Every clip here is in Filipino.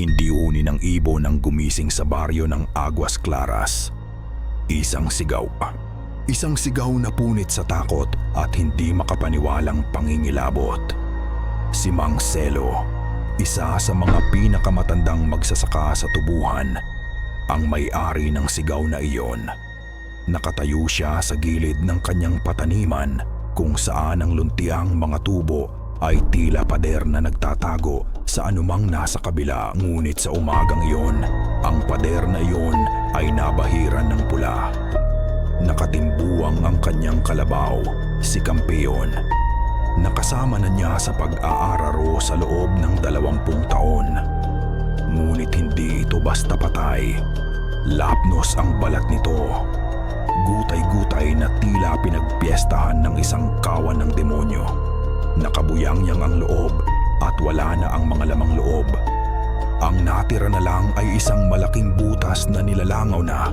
Hindi uni ng ibon ang gumising sa baryo ng Aguas Claras. Isang sigaw. Isang sigaw na punit sa takot at hindi makapaniwalang pangingilabot. Si Mang Celo, isa sa mga pinakamatandang magsasaka sa tubuhan, ang may-ari ng sigaw na iyon. Nakatayo siya sa gilid ng kanyang pataniman kung saan ang luntiang mga tubo ay tila pader na nagtatago sa anumang nasa kabila, ngunit sa umagang iyon, ang pader na iyon ay nabahiran ng pula. Nakatimbuang ang kanyang kalabaw, si Kampeon. Nakasama na niya sa pag-aararo sa loob ng 20 taon. Ngunit hindi ito basta patay. Lapnos ang balat nito. Gutay-gutay na tila pinagpiestahan ng isang kawan ng demonyo. Nakabuyang-yang ang loob at wala na ang mga lamang loob. Ang natira na lang ay isang malaking butas na nilalangaw na,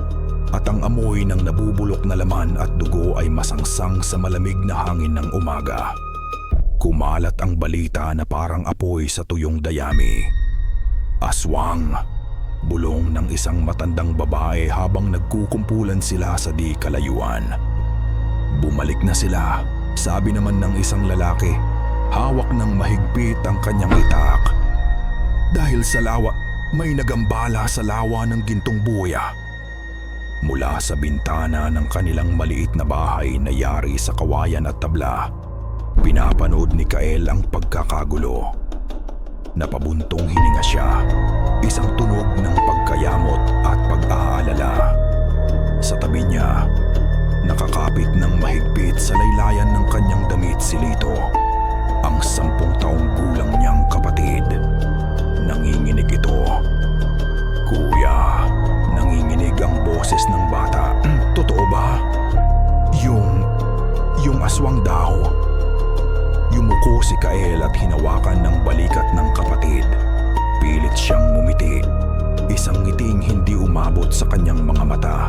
at ang amoy ng nabubulok na laman at dugo ay masangsang sa malamig na hangin ng umaga. Kumalat ang balita na parang apoy sa tuyong dayami. Aswang, bulong ng isang matandang babae habang nagkukumpulan sila sa di kalayuan. Bumalik na sila, sabi naman ng isang lalaki. Hawak ng mahigpit ang kanyang itak. Dahil sa lawa, may nagambala sa lawa ng gintong buya. Mula sa bintana ng kanilang maliit na bahay na yari sa kawayan at tabla, pinapanood ni Kael ang pagkakagulo. Napabuntong hininga siya, isang tunog ng pagkayamot at pag-aalala. Sa tabi niya, nakakapit ng mahigpit sa laylayan ng kanyang damit si Lito, ang 10 taong gulang niyang kapatid. Nanginginig ito. Kuya, nanginginig ang boses ng bata. Totoo ba? Yung aswang daw. Yumuko si Kael at hinawakan ng balikat ng kapatid. Pilit siyang ngumiti. Isang ngiting hindi umabot sa kanyang mga mata.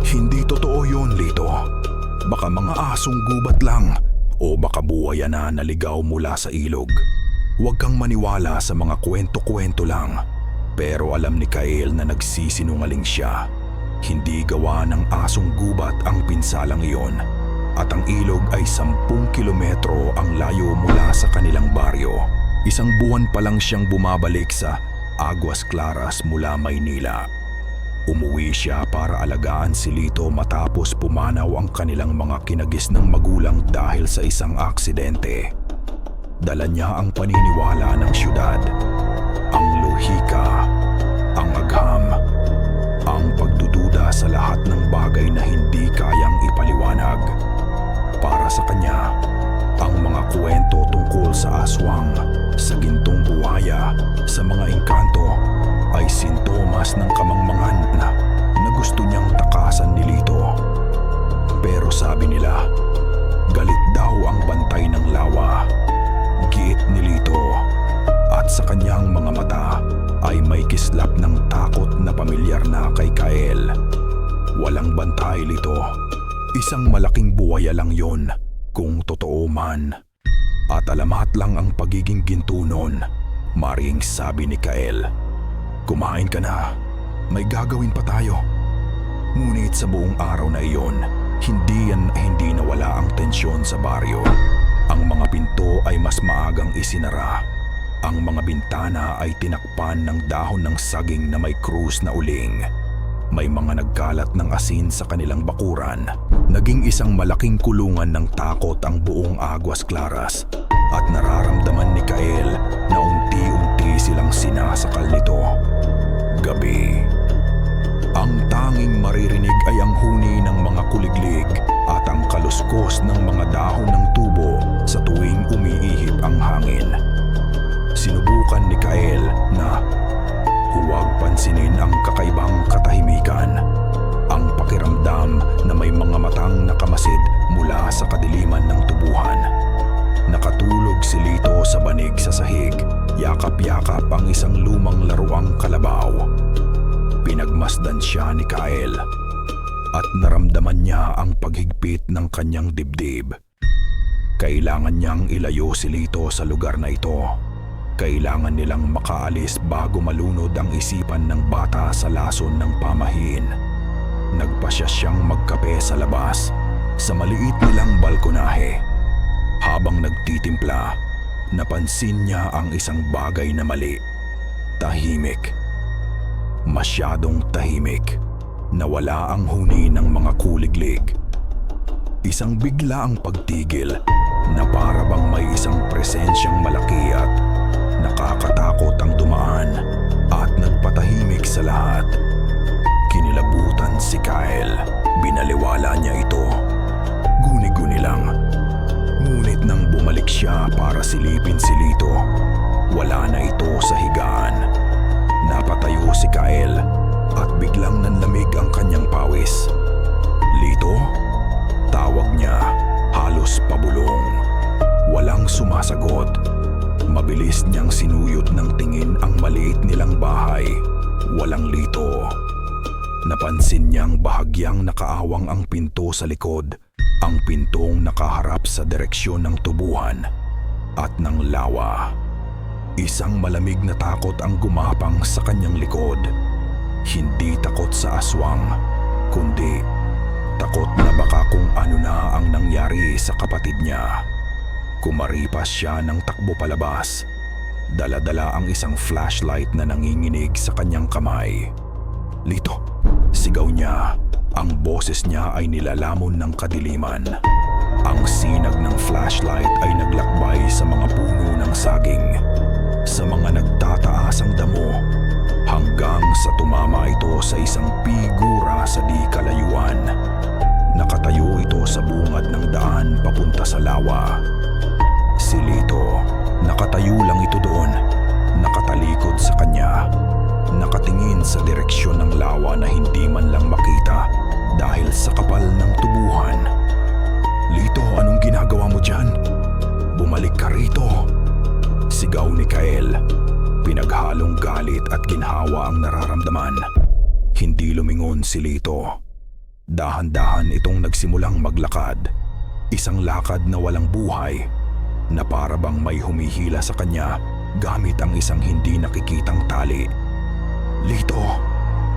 Hindi totoo yun, Lito. Baka mga asong gubat lang. O baka buhaya na naligaw mula sa ilog. Huwag kang maniwala sa mga kwento-kwento lang. Pero alam ni Kael na nagsisinungaling siya. Hindi gawa ng asong gubat ang pinsalang iyon. At ang ilog ay 10 kilometro ang layo mula sa kanilang baryo. Isang buwan pa lang siyang bumabalik sa Aguas Claras mula Maynila. Umuwi siya para alagaan si Lito matapos pumanaw ang kanilang mga kinagis ng magulang dahil sa isang aksidente. Dala niya ang paniniwala ng syudad, ang lohika, ang agham, ang pagdududa sa lahat ng bagay na hindi kayang ipaliwanag. Para sa kanya, ang mga kwento tungkol sa aswang, sa gintong buhaya, sa mga engkanto, ay sintomas ng kamangmangan na gusto niyang takasan ni Lito. Pero sabi nila, galit daw ang bantay ng lawa. Giit ni Lito, at sa kanyang mga mata ay may kislap ng takot na pamilyar na kay Kael. Walang bantay, Lito. Isang malaking buwaya lang yon, kung totoo man. At alamat lang ang pagiging ginto nun, maring sabi ni Kael. Kumain ka na, may gagawin pa tayo. Ngunit sa buong araw na iyon, hindi nawala ang tensyon sa baryo. Ang mga pinto ay mas maagang isinara. Ang mga bintana ay tinakpan ng dahon ng saging na may krus na uling. May mga nagkalat ng asin sa kanilang bakuran. Naging isang malaking kulungan ng takot ang buong Aguas Claras. At nararamdaman ni Kael na unti-unti silang sinasakal nito. Gabi. Ang tanging maririnig ay ang huni ng mga kuliglig at ang kaluskos ng mga dahon ng tubo sa tuwing umiihip ang hangin. Sinubukan ni Kael na huwag pansinin ang kakaibang katahimikan. Ang pakiramdam na may mga matang nakamasid mula sa kadiliman ng tubuhan. Nakatulog si Lito sa banig sa sahig, yakap-yakap ang isang lumang laruang kalabaw. Pinagmasdan siya ni Kael at naramdaman niya ang paghigpit ng kanyang dibdib. Kailangan niyang ilayo si Lito sa lugar na ito. Kailangan nilang makaalis bago malunod ang isipan ng bata sa lason ng pamahiin. Nagpasya siyang magkape sa labas, sa maliit nilang balkonahe. Habang nagtitimpla, napansin niya ang isang bagay na mali. Tahimik. Masyadong tahimik. Nawala ang huni ng mga kuliglig. Isang bigla ang pagtigil na para bang may isang presensyang malaki at nakakatakot ang dumaan at nagpatahimik sa lahat. Kinilabutan si Kyle. Binaliwala niya ito. Guni-guni lang. Ngunit nang bumalik siya para silipin si Lito, wala na ito sa higaan. Napatayo si Kyle at biglang nanlamig ang kanyang pawis. Lito? Tawag niya, halos pabulong. Walang sumasagot. Mabilis niyang sinuyot ng tingin ang maliit nilang bahay. Walang Lito. Napansin niyang bahagyang nakaawang ang pinto sa likod, ang pintong nakaharap sa direksyon ng tubuhan at ng lawa. Isang malamig na takot ang gumapang sa kanyang likod. Hindi takot sa aswang, kundi takot na baka kung ano na ang nangyari sa kapatid niya. Kumaripas siya ng takbo palabas. Dala-dala ang isang flashlight na nanginginig sa kanyang kamay. Lito, sigaw niya. Ang boses niya ay nilalamon ng kadiliman. Ang sinag ng flashlight ay naglakbay sa mga puno ng saging, sa mga nagtataasang damo, hanggang sa tumama ito sa isang figura sa di kalayuan. Nakatayo ito sa bungad ng daan papunta sa lawa. Si Lito, nakatayo lang ito doon, nakatalikod sa kanya, nakatingin sa direksyon ng lawa na hindi man lang makita dahil sa kapal ng tubuhan. Lito, anong ginagawa mo dyan? Bumalik ka rito. Sigaw ni Kyle. Pinaghalong galit at ginhawa ang nararamdaman. Hindi lumingon si Lito. Dahan-dahan itong nagsimulang maglakad. Isang lakad na walang buhay, na para bang may humihila sa kanya gamit ang isang hindi nakikitang tali. Lito,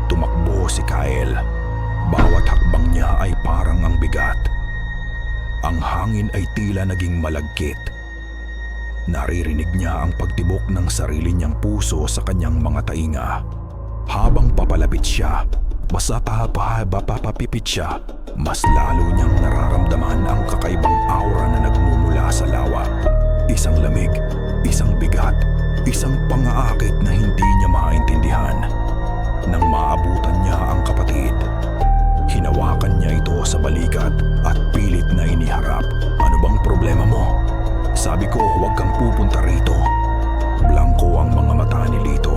tumakbo si Kyle. Bawat hakbang niya ay parang ang bigat. Ang hangin ay tila naging malagkit. Naririnig niya ang pagtibok ng sarili niyang puso sa kanyang mga tainga. Habang papalapit siya, papapipit siya, mas lalo niyang nararamdaman ang kakaibang aura na nagmumula sa lawa. Isang lamig, isang bigat, isang pangaakit na hindi niya maintindihan. Nang maabutan niya ang kapatid, hinawakan niya ito sa balikat at pilit na iniharap. Ano bang problema mo? Sabi ko, huwag kang pupunta rito. Blanko ang mga mata ni Lito.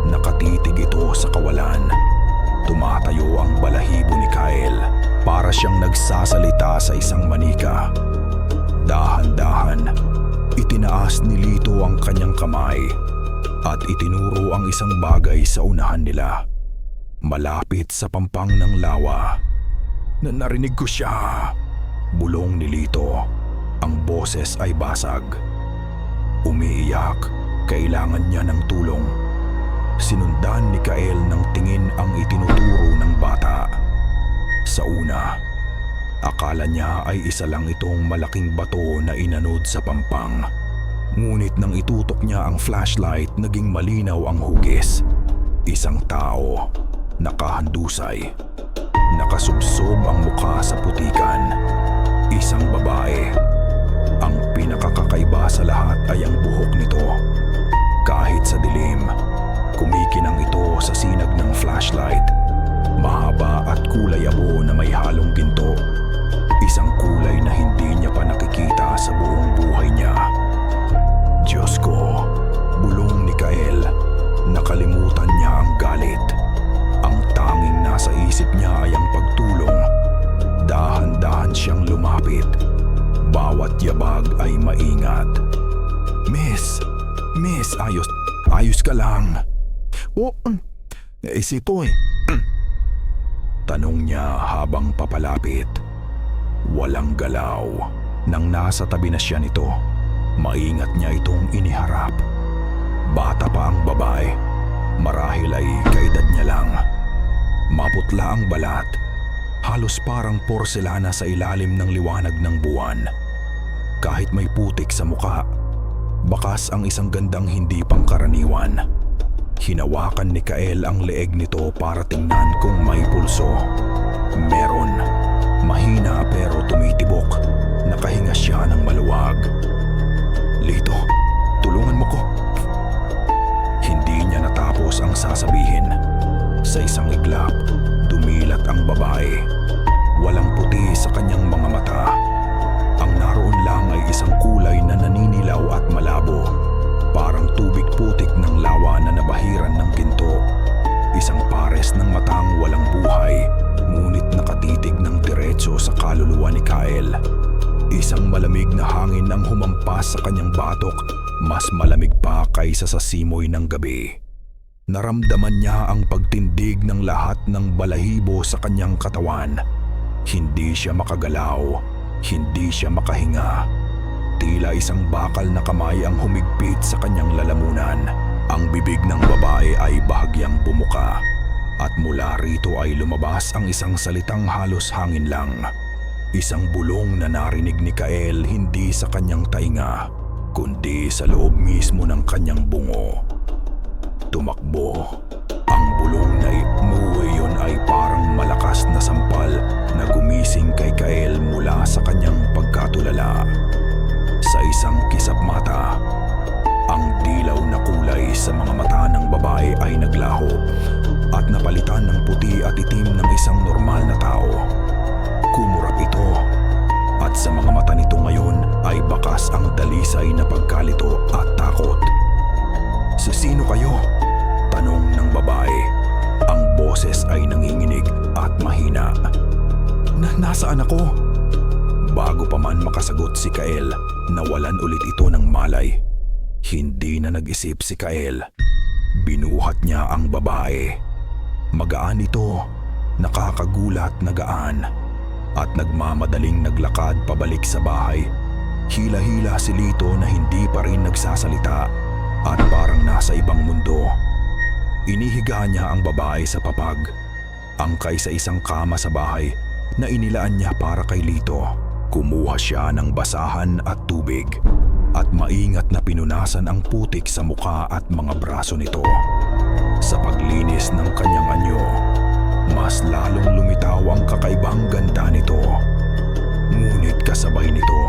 Nakatitig ito sa kawalan. Tumatayo ang balahibo ni Kyle. Para siyang nagsasalita sa isang manika. Dahan-dahan, itinaas ni Lito ang kanyang kamay at itinuro ang isang bagay sa unahan nila. Malapit sa pampang ng lawa. Narinig ko siya. Bulong ni Lito. Ang boses ay basag. Umiiyak. Kailangan niya ng tulong. Sinundan ni Kyle ng tingin ang itinuturo ng bata. Sa una, akala niya ay isa lang itong malaking bato na inanod sa pampang. Ngunit nang itutok niya ang flashlight, naging malinaw ang hugis. Isang tao, nakahandusay. Nakasubsob ang mukha sa putikan. Isang babae. Ang pinakakakaiba sa lahat ay ang buhok nito. Kahit sa dilim, kumikinang ito sa sinag ng flashlight. Mahaba at kulay abo na may halong ginto. Isang kulay na hindi niya pa nakikita sa buong buhay niya. Diyos ko, bulong ni Kyle. Nakalimutan niya ang galit. Ang tanging nasa isip niya ay ang pagtulong. Dahan-dahan siyang lumapit. Bawat yabag ay maingat. Miss, ayos ka lang. Isito eh. Tanong niya habang papalapit. Walang galaw. Nang nasa tabi na siya nito, maingat niya itong iniharap. Bata pa ang babae. Marahil ay kaedad niya lang. Maputla ang balat. Halos parang porselana sa ilalim ng liwanag ng buwan. Kahit may putik sa muka, bakas ang isang gandang hindi pangkaraniwan. Hinawakan ni Kael ang leeg nito para tingnan kung may pulso. Meron. Mahina pero tumitibok. Nakahinga siya ng maluwag. "Lito, tulungan mo ko." Hindi niya natapos ang sasabihin. Sa isang iglap, dumilat ang babae. Walang puti sa kanyang mga mata. Ang naroon lang ay isang kulay na naninilaw at malabo. Parang tubig putik ng lawa na nabahiran ng ginto. Isang pares ng matang walang buhay, ngunit nakatitig ng diretso sa kaluluwa ni Kael. Isang malamig na hangin ang humampas sa kanyang batok, mas malamig pa kaysa sa simoy ng gabi. Naramdaman niya ang pagtindig ng lahat ng balahibo sa kanyang katawan. Hindi siya makagalaw, hindi siya makahinga. Tila isang bakal na kamay ang humigpit sa kanyang lalamunan. Ang bibig ng babae ay bahagyang bumuka, at mula rito ay lumabas ang isang salitang halos hangin lang. Isang bulong na narinig ni Kael hindi sa kanyang tainga, kundi sa loob mismo ng kanyang bungo. Tumakbo. Ang bulong na imuwi yun ay parang malakas na sampal na gumising kay Kael mula sa kanyang pagkatulala. Sa isang kisap mata, ang dilaw na kulay sa mga mata ng babae ay naglaho at napalitan ng puti at itim ng isang normal na tao. Kumurap ito, at sa mga mata nito ngayon ay bakas ang dalisay na pagkalito at takot. "Sino kayo?" tanong ng babae. Ang boses ay nanginginig at mahina. Nasaan ako?" Bago pa man makasagot si Kael, nawalan ulit ito ng malay. Hindi na nag-isip si Kael. Binuhat niya ang babae. Magaan ito, nakakagulat na gaan, at nagmamadaling naglakad pabalik sa bahay. Hila-hila si Lito na hindi pa rin nagsasalita at parang nasa ibang mundo. Inihiga niya ang babae sa papag, angkay sa isang kama sa bahay na inilaan niya para kay Lito. Kumuha siya ng basahan at tubig at maingat na pinunasan ang putik sa muka at mga braso nito. Sa paglinis ng kanyang anyo, mas lalong lumitaw ang kakaibang ganda nito. Ngunit kasabay nito,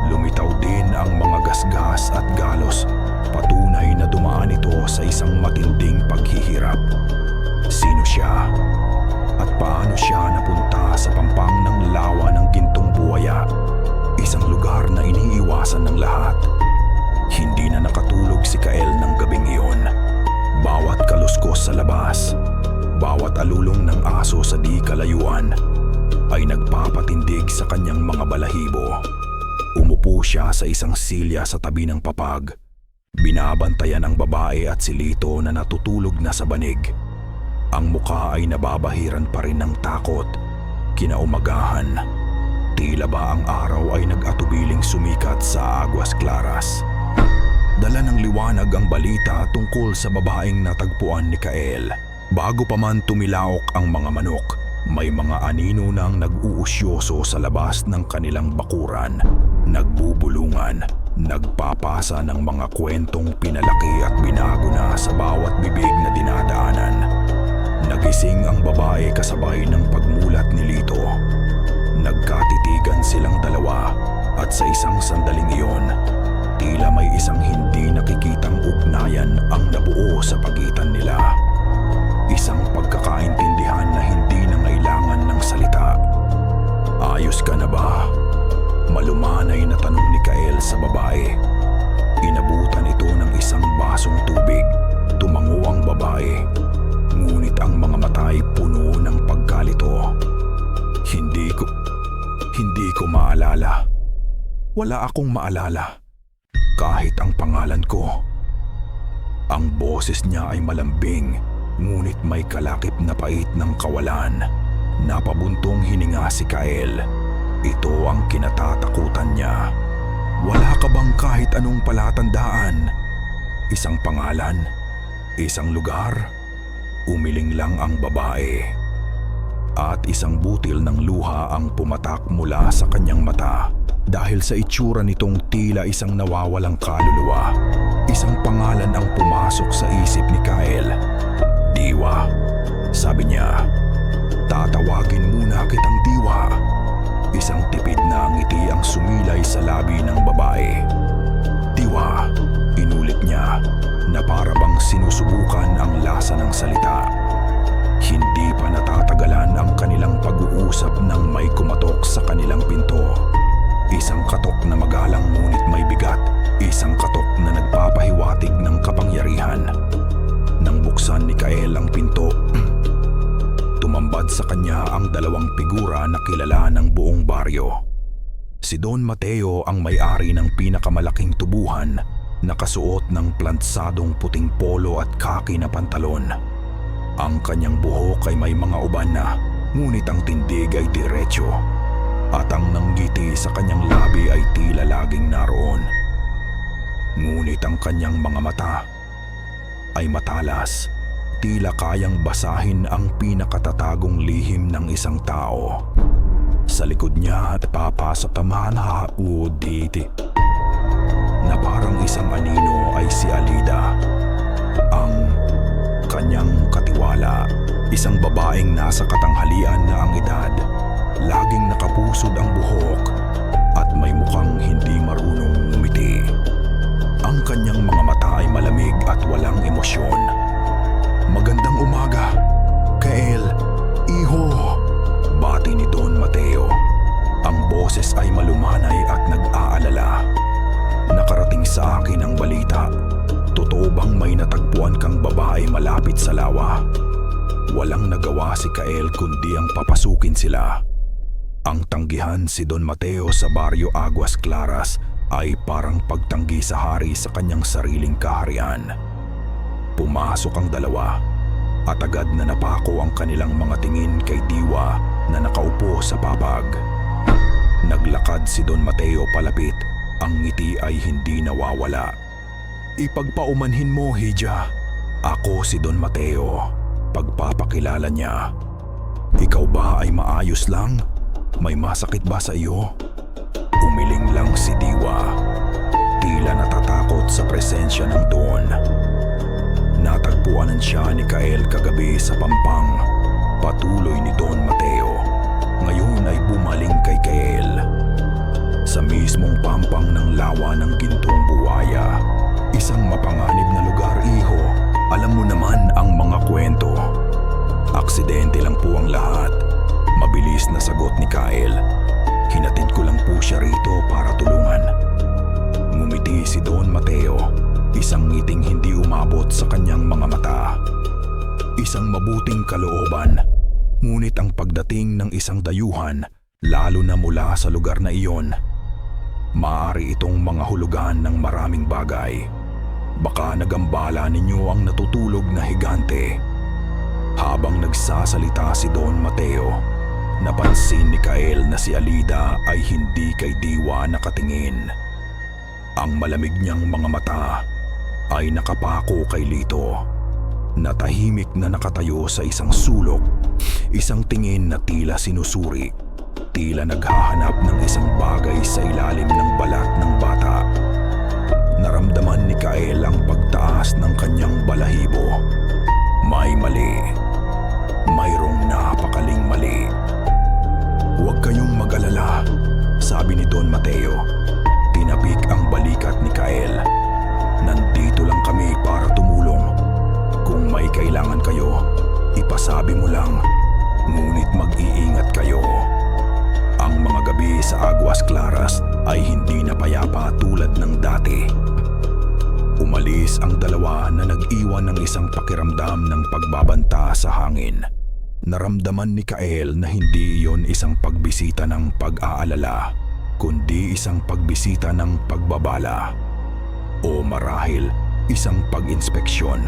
lumitaw din ang mga gasgas at galos, patunay na dumaan ito sa isang matinding paghihirap. Sino siya? At paano siya napunta sa pampang ng lawa ng gintong buwaya? Isang lugar na iniiwasan ng lahat. Hindi na nakatulog si Kael ng gabing iyon. Bawat kaluskos sa labas, bawat alulong ng aso sa di kalayuan ay nagpapatindig sa kanyang mga balahibo. Umupo siya sa isang silya sa tabi ng papag. Binabantayan ang babae at si Lito na natutulog na sa banig. Ang mukha ay nababahiran pa rin ng takot. Kinaumagahan, tila ba ang araw ay nag-atubiling sumikat sa Aguas Claras. Dala ng liwanag ang balita tungkol sa babaeng natagpuan ni Kael. Bago pa man tumilaok ang mga manok, may mga anino nang nag-uusyoso sa labas ng kanilang bakuran, nagbubulungan, nagpapasa ng mga kwentong pinalaki at binago na sa bawat bibig na dinadaanan. Nagising ang babae kasabay ng pagmulat ni Lito. Nagkatitigan silang dalawa at sa isang sandaling iyon, tila may isang hindi nakikitang ugnayan ang nabuo sa pagitan nila. Isang pagkakaintindihan na hindi nangailangan ng salita. "Ayos ka na ba?" Malumanay na tanong ni Kael sa babae. Inabutan ito ng isang basong tubig. Tumango ang babae, ngunit ang mga mata ay puno ng pagkalito. Hindi ko maalala. Wala akong maalala. Kahit ang pangalan ko. Ang boses niya ay malambing, ngunit may kalakip na pait ng kawalan. Napabuntong hininga si Kael. Ito ang kinatatakutan niya. "Wala ka bang kahit anong palatandaan?" isang pangalan, isang lugar. Umiling lang ang babae. At isang butil ng luha ang pumatak mula sa kanyang mata. Dahil sa itsura nitong tila isang nawawalang kaluluwa, isang pangalan ang pumasok sa isip ni Kyle. Diwa, sabi niya. Tatawagin muna kitang Diwa. Isang tipid na ngiti ang sumilay sa labi ng babae. Diwa, inulit niya na para bang sinusubukan ang lasa ng salita. Hindi pa natatagalan ang kanilang pag-uusap nang may kumatok sa kanilang pinto. Isang katok na magalang ngunit may bigat. Isang katok na nagpapahiwatig ng kapangyarihan. Nang buksan ni Kyle ang pinto, tumambad sa kanya ang dalawang figura na kilala ng buong baryo. Si Don Mateo ang may-ari ng pinakamalaking tubuhan, nakasuot ng plantsadong puting polo at khaki na pantalon. Ang kanyang buhok ay may mga uban na, ngunit ang tindig ay diretso. At ang nanggiti sa kanyang labi ay tila laging naroon. Ngunit ang kanyang mga mata ay matalas, tila kayang basahin ang pinakatatagong lihim ng isang tao. Sa likod niya at papasok tamahan hauditi na parang isang anino ay si Alida, ang kanyang katiwala. Isang babaeng nasa katanghalian na ang edad. Laging nakapusod ang buhok at may mukhang hindi marunong ngumiti. Ang kanyang mga mata ay malamig at walang emosyon. Magandang umaga, Kael, iho, bati ni Don Mateo. Ang boses ay malumanay at nag-aalala. Nakarating sa akin ang balita. Totoo bang may natagpuan kang babae malapit sa lawa? Walang nagawa si Kael kundi ang papasukin sila. Ang tanggihan si Don Mateo sa baryo Aguas Claras ay parang pagtanggi sa hari sa kanyang sariling kaharian. Pumasok ang dalawa at agad na napako ang kanilang mga tingin kay Diwa na nakaupo sa papag. Naglakad si Don Mateo palapit, ang ngiti ay hindi nawawala. Ipagpaumanhin mo, Hija. Ako si Don Mateo. Pagpapakilala niya. Ikaw ba ay maayos lang? May masakit ba sa iyo? Umiling lang si Diwa. Tila natatakot sa presensya ng Don. Natagpuanan siya ni Kael kagabi sa Pampang. Patuloy ni Don Mateo. Ngayon ay bumaling kay Kael. Sa mismong pampang ng lawa ng Gintong Buwaya. Isang mapanganib na lugar, iho. Alam mo naman ang mga kwento. Aksidente lang po ang lahat. Mabilis na sagot ni Kael. Hinatid ko lang po siya rito para tulungan. Ngumiti si Don Mateo. Isang ngiting hindi umabot sa kanyang mga mata. Isang mabuting kalooban. Ngunit ang pagdating ng isang dayuhan, lalo na mula sa lugar na iyon, maaari itong mga hulugan ng maraming bagay. Baka nagambala ninyo ang natutulog na higante. Habang nagsasalita si Don Mateo, napansin ni Kael na si Alida ay hindi kay Diwa nakatingin. Ang malamig niyang mga mata ay nakapako kay Lito, na tahimik na nakatayo sa isang sulok, isang tingin na tila sinusuri, tila naghahanap ng isang bagay sa ilalim ng balat ng bata. Naramdaman ni Kael ang pagtaas ng kanyang balahibo. May mali. Mayroong napakaling mali. Huwag kayong mag-alala, sabi ni Don Mateo. Tinapik ang balikat ni Kael. Nandito lang kami para tumulong. Kung may kailangan kayo, ipasabi mo lang. Ngunit mag-iingat kayo. Ang mga gabi sa Aguas Claras ay hindi na payapa tulad ng dati. Umalis ang dalawa na nag-iwan ng isang pakiramdam ng pagbabanta sa hangin. Naramdaman ni Kael na hindi iyon isang pagbisita ng pag-aalala, kundi isang pagbisita ng pagbabala. O marahil isang pag-inspeksyon.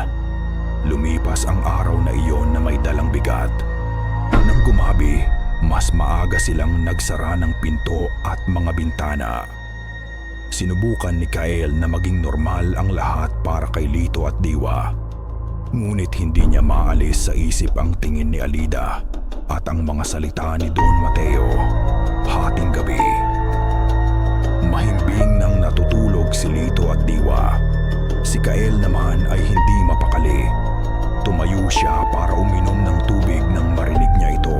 Lumipas ang araw na iyon na may dalang bigat. Nang gumabi, mas maaga silang nagsara ng pinto at mga bintana. Sinubukan ni Kael na maging normal ang lahat para kay Lito at Diwa. Ngunit hindi niya maalis sa isip ang tingin ni Alida at ang mga salita ni Don Mateo. Hating gabi. Mahimbing nang natutulog si Lito at Diwa. Si Kael naman ay hindi mapakali. Tumayo siya para uminom ng tubig nang marinig niya ito.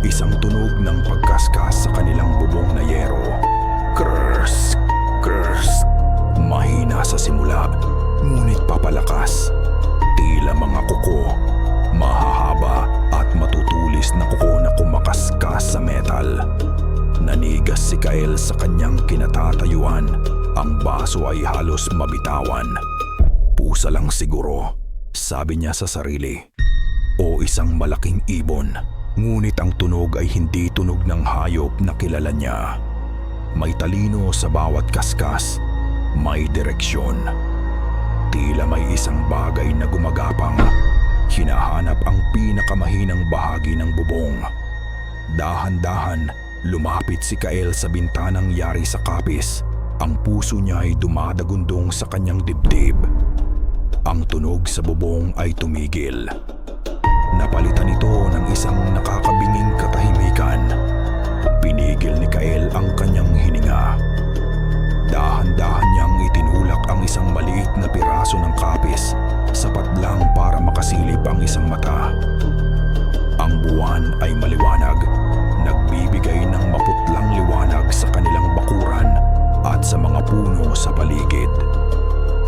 Isang tunog ng pagkaskas sa kanilang bubong na yero. Krrrsk, krrrsk. Mahina sa simula, ngunit papalakas. Tila mga kuko, mahahaba at matutulis na kuko na kumakaskas sa metal. Nanigas si Kael sa kanyang kinatatayuan. Ang baso ay halos mabitawan. Pusa lang siguro, sabi niya sa sarili. O isang malaking ibon. Ngunit ang tunog ay hindi tunog ng hayop na kilala niya. May talino sa bawat kaskas, may direksyon. Tila may isang bagay na gumagapang, hinahanap ang pinakamahinang bahagi ng bubong. Dahan-dahan, lumapit si Kael sa bintanang yari sa kapis. Ang puso niya ay dumadagundong sa kanyang dibdib. Ang tunog sa bubong ay tumigil. Napalitan ito ng isang nakakabinging katahimikan. Pinigil ni Kael ang kanyang hininga. Dahan-dahan niyang itinulak ang isang maliit na piraso ng kapis, sapat lang para makasilip ang isang mata. Ang buwan ay maliwanag, nagbibigay ng maputlang liwanag sa kanilang bakuran at sa mga puno sa paligid.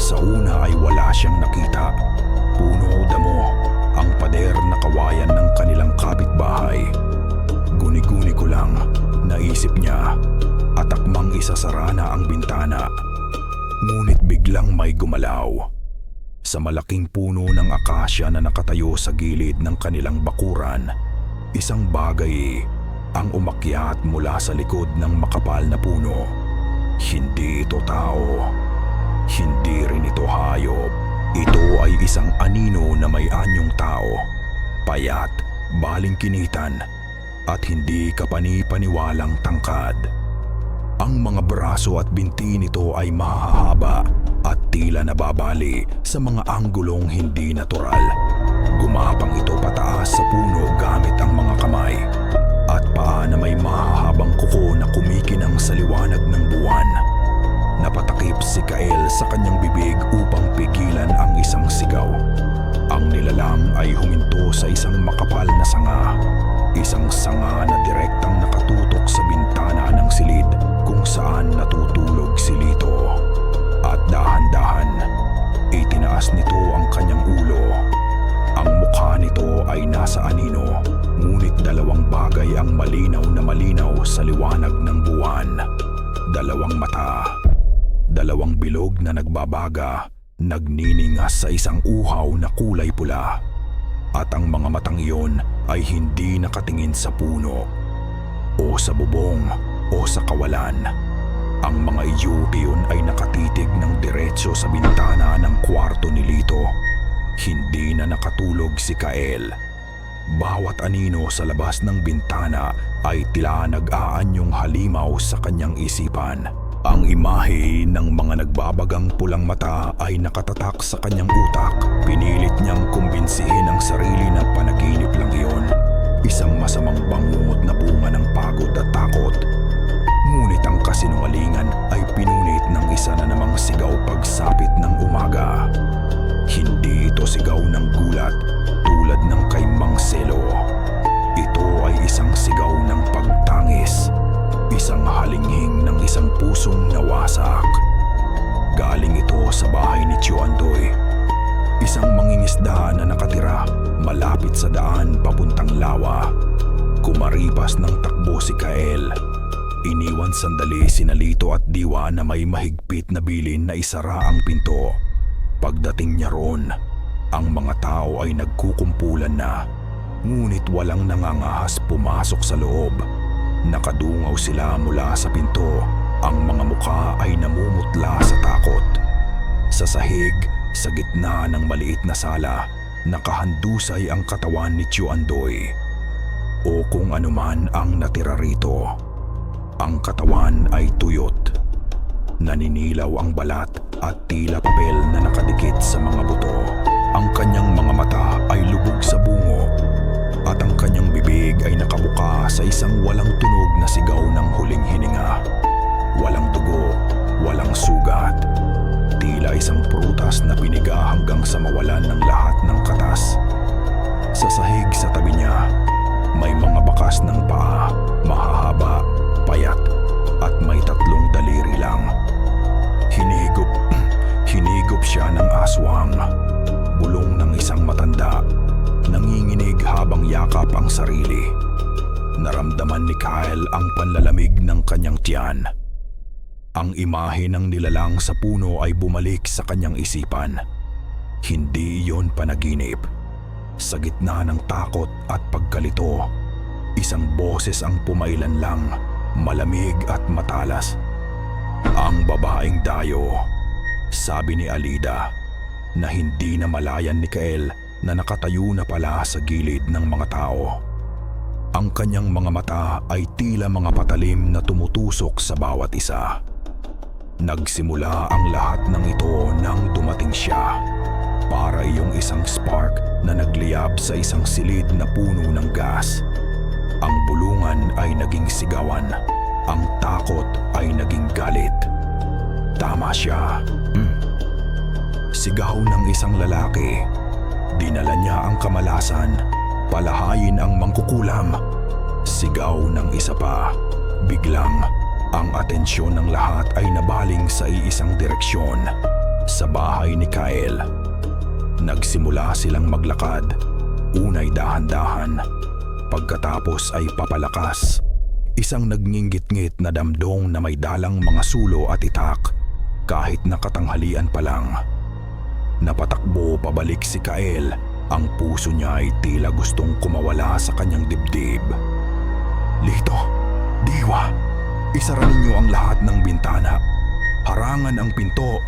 Sa una ay wala siyang nakita. Puno o damo, ang pader na kawayan ng kanilang kapitbahay. Guni-guni ko lang, naisip niya, at akmang isasara na ang bintana. Ngunit biglang may gumalaw. Sa malaking puno ng akasya na nakatayo sa gilid ng kanilang bakuran, isang bagay ang umakyat mula sa likod ng makapal na puno. Hindi ito tao. Hindi rin ito hayop. Ito ay isang anino na may anyong tao. Payat, balingkinitan, at hindi kapani-paniwalang tangkad. Ang mga braso at binti nito ay mahahaba at tila nababali sa mga anggulong hindi natural. Gumapang ito pataas sa puno gamit ang mga kamay at paa na may mahahabang kuko na kumikinang sa liwanag ng buwan. Napatakip si Kael sa kanyang bibig upang pigilan ang isang sigaw. Ang nilalang ay huminto sa isang makapal na sanga. Isang sanga na direktang nakatutok sa bintana ng silid kung saan natutulog si Lito. At dahan-dahan, itinaas nito ang kanyang ulo. Ang mukha nito ay nasa anino, ngunit dalawang bagay ang malinaw na malinaw sa liwanag ng buwan. Dalawang mata. Dalawang bilog na nagbabaga, nagniningas sa isang uhaw na kulay pula. At ang mga matang iyon ay hindi nakatingin sa puno, o sa bubong, o sa kawalan. Ang mga iyon ay nakatitig ng diretsyo sa bintana ng kwarto ni Lito. Hindi na nakatulog si Kael. Bawat anino sa labas ng bintana ay tila nag-aanyong halimaw sa kanyang isipan. Ang imahe ng mga nagbabagang pulang mata ay nakatatak sa kanyang utak. Pinilit niyang kumbinsihin ang sarili na panaginip lang iyon. Isang masamang bangungot na bunga ng pagod at takot. Ngunit ang kasinungalingan ay pinunit ng isa na namang sigaw pagsapit ng umaga. Hindi ito sigaw ng gulat tulad ng kay Mang Selo. Ito ay isang sigaw ng pagtangis. Isang halinghing ng isang pusong nawasak. Galing ito sa bahay ni Tio Andoy. Isang mangingisda na nakatira malapit sa daan papuntang lawa. Kumaripas ng takbo si Kael. Iniwan sandali sina Lito at Diwa na may mahigpit na bilin na isara ang pinto. Pagdating niya roon, ang mga tao ay nagkukumpulan na. Ngunit walang nangangahas pumasok sa loob. Nakadungaw sila mula sa pinto. Ang mga mukha ay namumutla sa takot. Sa sahig, sa gitna ng maliit na sala, nakahandusay ang katawan ni Tio Andoy. O kung anuman ang natira rito. Ang katawan ay tuyot. Naninilaw ang balat at tila papel na nakadikit sa mga buto. Ang kanyang mga mata ay lubog sa bungo at ang kanyang bibig ay nakabuka sa isang walang tunog na sigaw ng huling hininga. Walang dugo, walang sugat. Tila isang prutas na piniga hanggang sa mawalan ng lahat ng katas. Sa sahig sa tabi niya, may mga bakas ng paa, mahahaba, payat, at may 3 daliri lang. Hinigop siya ng aswang, bulong ng isang matanda, nanginginig habang yakap ang sarili. Naramdaman ni Kyle ang panlalamig ng kanyang tiyan. Ang imahe ng nilalang sa puno ay bumalik sa kanyang isipan. Hindi iyon panaginip. Sa gitna ng takot at pagkalito, isang boses ang pumailan lang, malamig at matalas. Ang babaeng dayo, sabi ni Alida, na hindi na malayan ni Kael na nakatayo na pala sa gilid ng mga tao. Ang kanyang mga mata ay tila mga patalim na tumutusok sa bawat isa. Nagsimula ang lahat ng ito nang dumating siya. Para iyong isang spark na nagliyab sa isang silid na puno ng gas. Ang bulungan ay naging sigawan. Ang takot ay naging galit. Tama siya. Sigaw ng isang lalaki. Dinala niya ang kamalasan. Palahayin ang mangkukulam. Sigaw ng isa pa. Biglang, ang atensyon ng lahat ay nabaling sa iisang direksyon. Sa bahay ni Kyle. Nagsimula silang maglakad, unay dahan-dahan, pagkatapos ay papalakas. Isang nagnginggit-ngit na damdong na may dalang mga sulo at itak, kahit nakatanghalian pa lang. Napatakbo pabalik si Kael, ang puso niya ay tila gustong kumawala sa kanyang dibdib. Lito, Diwa, isara ninyo ang lahat ng bintana. Harangan ang pinto.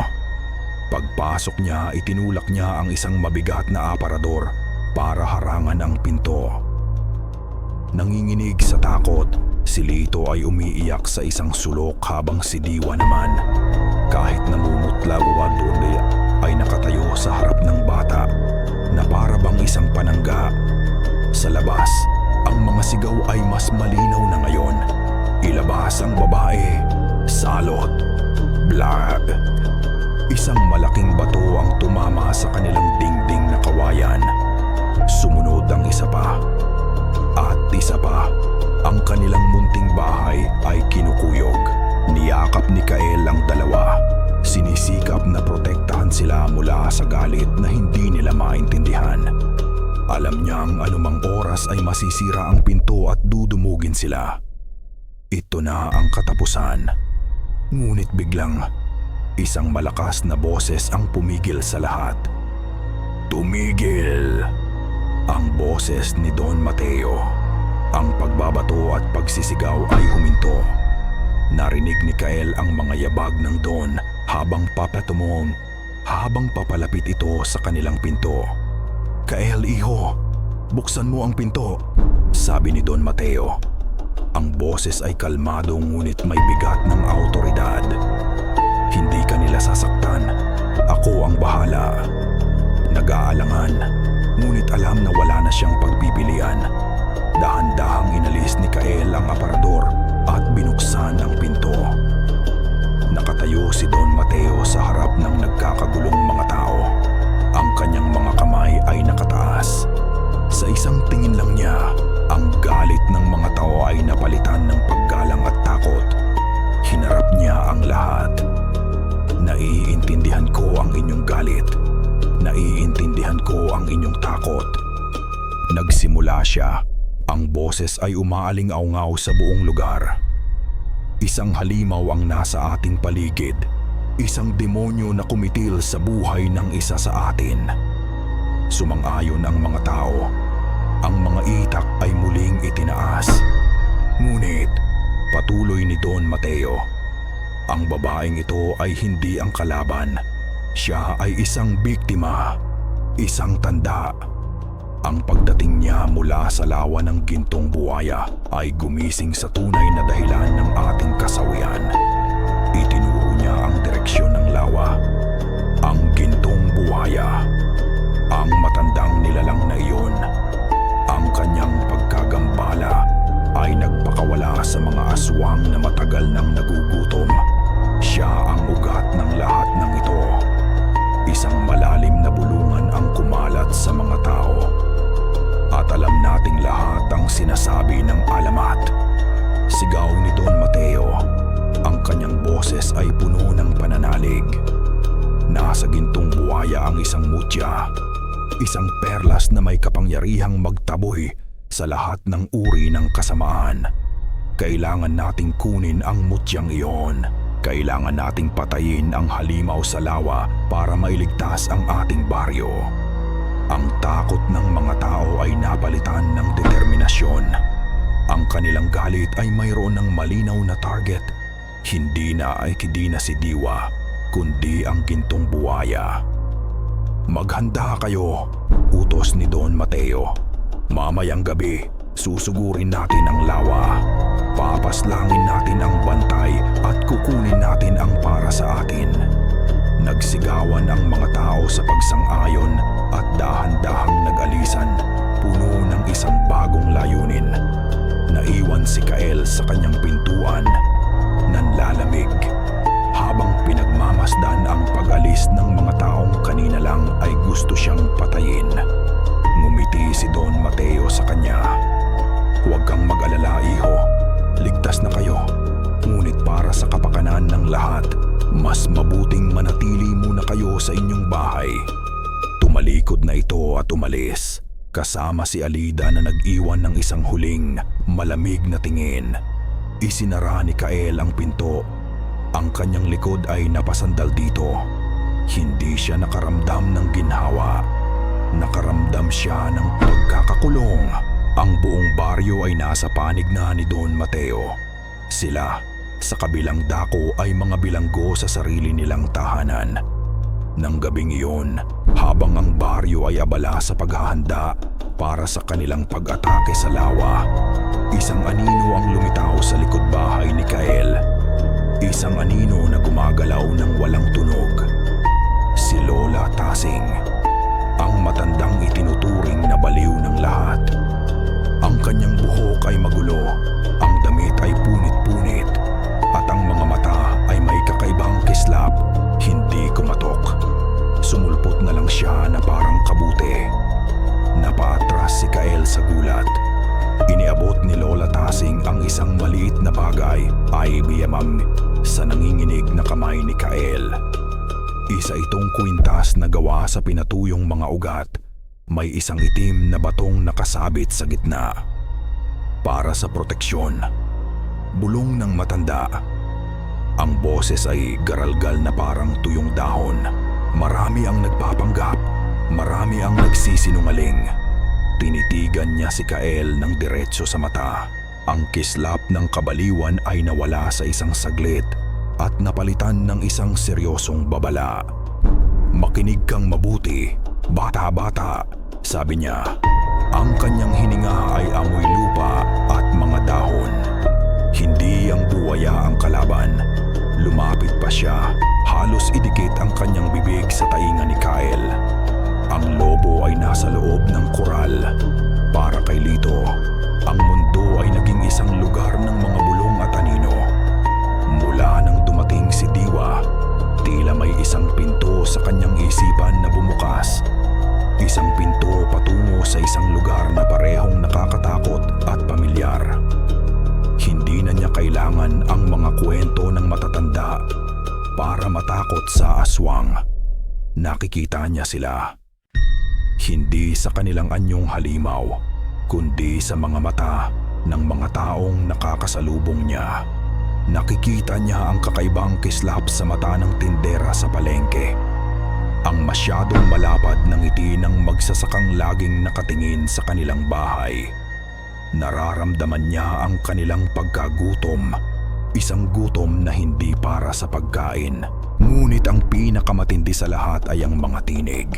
Pagpasok niya, itinulak niya ang isang mabigat na aparador para harangan ang pinto. Nanginginig sa takot, si Lito ay umiiyak sa isang sulok habang si Diwa naman, kahit namumutla buwad-ulit, ay nakatayo sa harap ng bata na para bang isang panangga. Sa labas, ang mga sigaw ay mas malinaw na ngayon. Ilabas ang babae, salot, blood. Isang malaking bato ang tumama sa kanilang dingding na kawayan. Sumunod ang isa pa. At isa pa. Ang kanilang munting bahay ay kinukuyog. Niyakap ni Kael ang dalawa. Sinisikap na protektahan sila mula sa galit na hindi nila maintindihan. Alam niyang anumang oras ay masisira ang pinto at dudumugin sila. Ito na ang katapusan. Ngunit biglang, isang malakas na boses ang pumigil sa lahat. Tumigil! Ang boses ni Don Mateo. Ang pagbabato at pagsisigaw ay huminto. Narinig ni Kael ang mga yabag ng Don habang papalapit ito sa kanilang pinto. Kael, iho, buksan mo ang pinto, sabi ni Don Mateo. Ang boses ay kalmado ngunit may bigat ng awtoridad. Hindi ka nila sasaktan. Ako ang bahala. Nag-aalangan, ngunit alam na wala na siyang pagpipilian. Dahan-dahang inalis ni Kael ang aparador at binuksan ang pinto. Nakatayo si Don Mateo sa harap ng nagkakagulong mga tao. Ang kanyang mga kamay ay nakataas. Sa isang tingin lang niya, ang galit ng mga tao ay napalitan ng paggalang at takot. Hinarap niya ang lahat. Naiintindihan ko ang inyong galit. Naiintindihan ko ang inyong takot. Nagsimula siya. Ang boses ay umaaling-aungaw sa buong lugar. Isang halimaw ang nasa ating paligid. Isang demonyo na kumitil sa buhay ng isa sa atin. Sumang-ayon ang mga tao. Ang mga itak ay muling itinaas. Ngunit, patuloy ni Don Mateo, ang babaeng ito ay hindi ang kalaban. Siya ay isang biktima, isang tanda. Ang pagdating niya mula sa lawa ng gintong buwaya ay gumising sa tunay na dahilan ng ating kasawian. Itinuro niya ang direksyon ng lawa, ang gintong buwaya, ang matandang nilalang na iyon. Ang kanyang pagkagambala ay nagpakawala sa mga aswang na matagal nang nagugutom. Siya ang ugat ng lahat ng ito. Isang malalim na bulungan ang kumalat sa mga tao. At alam nating lahat ang sinasabi ng alamat. Sigaw ni Don Mateo. Ang kanyang boses ay puno ng pananalig. Nasa gintong buwaya ang isang mutya. Isang perlas na may kapangyarihang magtaboy sa lahat ng uri ng kasamaan. Kailangan nating kunin ang mutyang iyon. Kailangan nating patayin ang halimaw sa lawa para mailigtas ang ating baryo. Ang takot ng mga tao ay napalitan ng determinasyon. Ang kanilang galit ay mayroon ng malinaw na target. Hindi na si Diwa, kundi ang gintong buwaya. Maghanda kayo, utos ni Don Mateo. Mamayang gabi, susugurin natin ang lawa. Papaslangin natin ang bantay at kukunin natin ang para sa atin. Nagsigawan ang mga tao sa pagsang-ayon at dahan-dahang nag-alisan, puno ng isang bagong layunin. Naiwan si Kael sa kanyang pintuan, nanlalamig. Habang pinagmamasdan ang pag-alis ng mga taong kanina lang ay gusto siyang patayin. Ngumiti si Don Mateo sa kanya. Huwag kang mag-alala, iho. Ligtas na kayo. Ngunit para sa kapakanan ng lahat, mas mabuting manatili muna kayo sa inyong bahay. Tumalikod na ito at umalis, kasama si Alida na nag-iwan ng isang huling, malamig na tingin. Isinara ni Kael ang pinto. Ang kanyang likod ay napasandal dito. Hindi siya nakaramdam ng ginhawa. Nakaramdam siya ng pagkakakulong. Ang buong baryo ay nasa panig na ni Don Mateo. Sila, sa kabilang dako ay mga bilanggo sa sarili nilang tahanan. Nang gabing iyon, habang ang baryo ay abala sa paghahanda para sa kanilang pag-atake sa lawa, isang anino ang lumitaw sa likod bahay ni Kael. Isang anino na gumagalaw ng walang tunog. Si Lola Tasing, ang matandang itinuturing na baliw ng lahat. Ang kanyang buhok ay magulo, ang damit ay punit-punit, at ang mga mata ay may kakaibang kislap, hindi kumatok. Sumulpot na lang siya na parang kabute. Napaatras si Kael sa gulat. Iniabot ni Lola Tasing ang isang maliit na bagay ay biyamam sa nanginginig na kamay ni Kael. Isa itong kwintas na gawa sa pinatuyong mga ugat. May isang itim na batong nakasabit sa gitna. Para sa proteksyon. Bulong ng matanda. Ang boses ay garalgal na parang tuyong dahon. Marami ang nagpapanggap. Marami ang nagsisinungaling. Tinitigan niya si Kael ng diretso sa mata. Ang kislap ng kabaliwan ay nawala sa isang saglit at napalitan ng isang seryosong babala. Makinig kang mabuti, bata-bata, sabi niya. Ang kanyang hininga ay amoy lupa at mga dahon. Hindi ang buwaya ang kalaban. Lumapit pa siya, halos idikit ang kanyang bibig sa tainga ni Kael. Ang lobo ay nasa loob ng koral. Para kay Lito, ang mundo ay naging isang lugar ng mga bulong at anino. Mula nang dumating si Diwa, tila may isang pinto sa kanyang isipan na bumukas. Isang pinto patungo sa isang lugar na parehong nakakatakot at pamilyar. Hindi na niya kailangan ang mga kwento ng matatanda para matakot sa aswang. Nakikita niya sila. Hindi sa kanilang anyong halimaw, kundi sa mga mata ng mga taong nakakasalubong niya. Nakikita niya ang kakaibang kislap sa mata ng tindera sa palengke. Ang masyadong malapad na ngiti ng magsasakang laging nakatingin sa kanilang bahay. Nararamdaman niya ang kanilang pagkagutom. Isang gutom na hindi para sa pagkain. Ngunit ang pinakamatindi sa lahat ay ang mga tinig.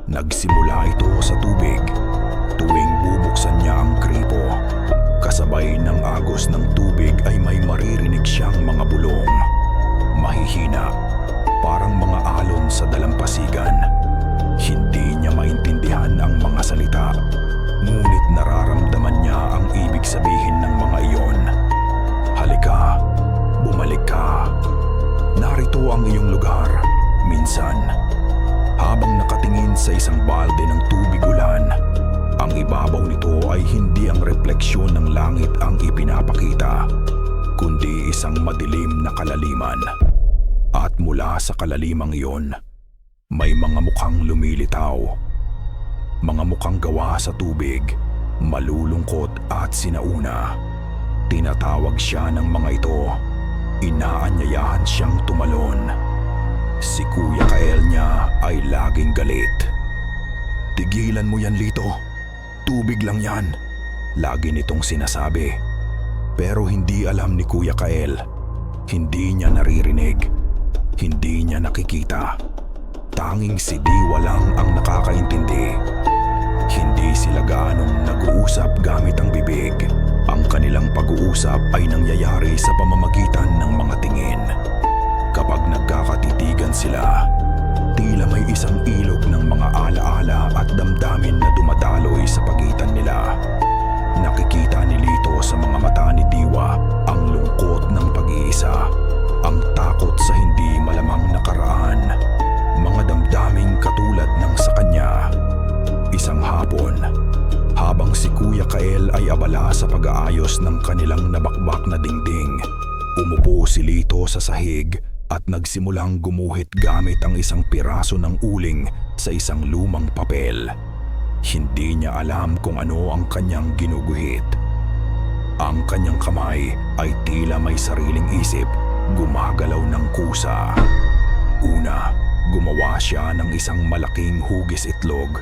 Nagsimula ito sa tubig. Tuwing bubuksan niya ang gripo, kasabay ng agos ng tubig ay may maririnig siyang mga bulong. Mahihina, parang mga alon sa dalampasigan. Hindi niya maintindihan ang mga salita, ngunit nararamdaman niya ang ibig sabihin ng mga iyon. Halika, bumalik ka. Narito ang iyong lugar, minsan. Habang nakatingin sa isang balde ng tubig ulan, ang ibabaw nito ay hindi ang refleksyon ng langit ang ipinapakita, kundi isang madilim na kalaliman. At mula sa kalalimang iyon, may mga mukhang lumilitaw. Mga mukhang gawa sa tubig, malulungkot at sinauna. Tinatawag siya ng mga ito. Inaanyayahan siyang tumalon. Si Kuya Kael niya ay laging galit. Tigilan mo yan, Lito. Tubig lang yan. Lagi nitong sinasabi. Pero hindi alam ni Kuya Kael. Hindi niya naririnig. Hindi niya nakikita. Tanging si Diwa lang ang nakakaintindi. Hindi sila gaanong nag-uusap gamit ang bibig. Ang kanilang pag-uusap ay nangyayari sa pamamagitan ng mga tingin. Kapag nagkakatitigan sila, tila may isang ilog ng mga alaala at damdamin na dumadaloy sa pagitan nila. Nakikita ni Lito sa mga mata ni Diwa ang lungkot ng pag-iisa, ang takot sa hindi malamang nakaraan, mga damdaming katulad ng sa kanya. Isang hapon, habang si Kuya Kael ay abala sa pag-aayos ng kanilang nabakbak na dingding, umupo si Lito sa sahig at nagsimulang gumuhit gamit ang isang piraso ng uling sa isang lumang papel. Hindi niya alam kung ano ang kanyang ginuguhit. Ang kanyang kamay ay tila may sariling isip, gumagalaw ng kusa. Una, gumawa siya ng isang malaking hugis itlog.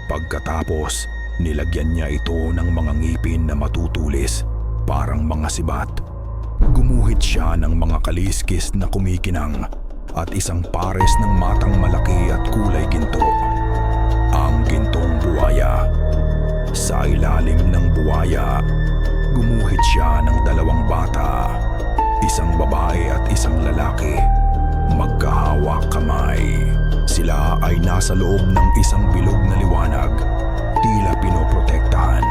Pagkatapos, nilagyan niya ito ng mga ngipin na matutulis, parang mga sibat. Gumuhit siya ng mga kaliskis na kumikinang at isang pares ng matang malaki at kulay ginto. Ang gintong buwaya. Sa ilalim ng buwaya, gumuhit siya ng dalawang bata, isang babae at isang lalaki, magkahawak kamay. Sila ay nasa loob ng isang bilog na liwanag, tila pinoprotektahan.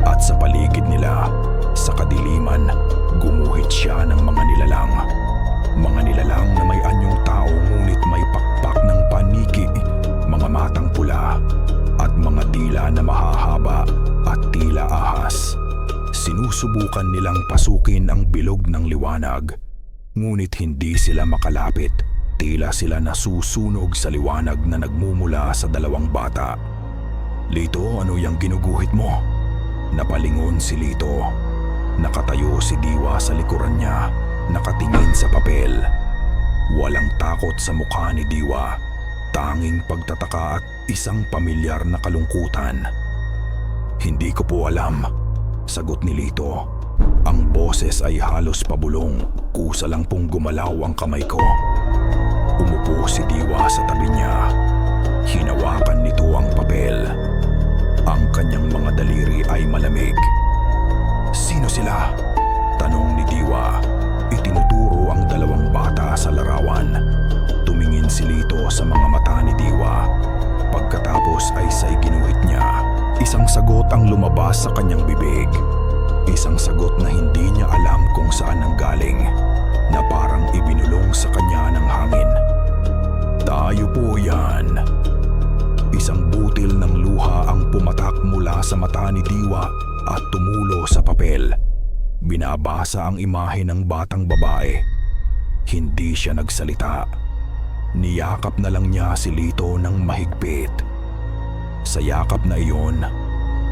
At sa paligid nila, sa kadiliman, gumuhit siya ng mga nilalang. Mga nilalang na may anyong tao ngunit may pakpak ng paniki, mga matang pula, at mga dila na mahahaba at tila ahas. Sinusubukan nilang pasukin ang bilog ng liwanag, ngunit hindi sila makalapit. Tila sila nasusunog sa liwanag na nagmumula sa dalawang bata. Lito, ano yung ginuguhit mo? Napalingon si Lito. Nakatayo si Diwa sa likuran niya, nakatingin sa papel. Walang takot sa mukha ni Diwa, tanging pagtataka at isang pamilyar na kalungkutan. Hindi ko po alam, sagot ni Lito. Ang boses ay halos pabulong, kusa lang pong gumalaw ang kamay ko. Umupo si Diwa sa tabi niya. Hinawakan nito ang papel. Ang kanyang mga daliri ay malamig. Sino sila? Tanong ni Diwa. Itinuturo ang dalawang bata sa larawan. Tumingin si Lito sa mga mata ni Diwa. Pagkatapos ay sa ginuhit niya. Isang sagot ang lumabas sa kanyang bibig. Isang sagot na hindi niya alam kung saan nanggaling, na parang ibinulong sa kanya ng hangin. Tayo po yan. Isang butil ng luha ang pumatak mula sa mata ni Diwa at tumulo sa papel. Binabasa ang imahe ng batang babae. Hindi siya nagsalita. Niyakap na lang niya si Lito ng mahigpit. Sa yakap na iyon,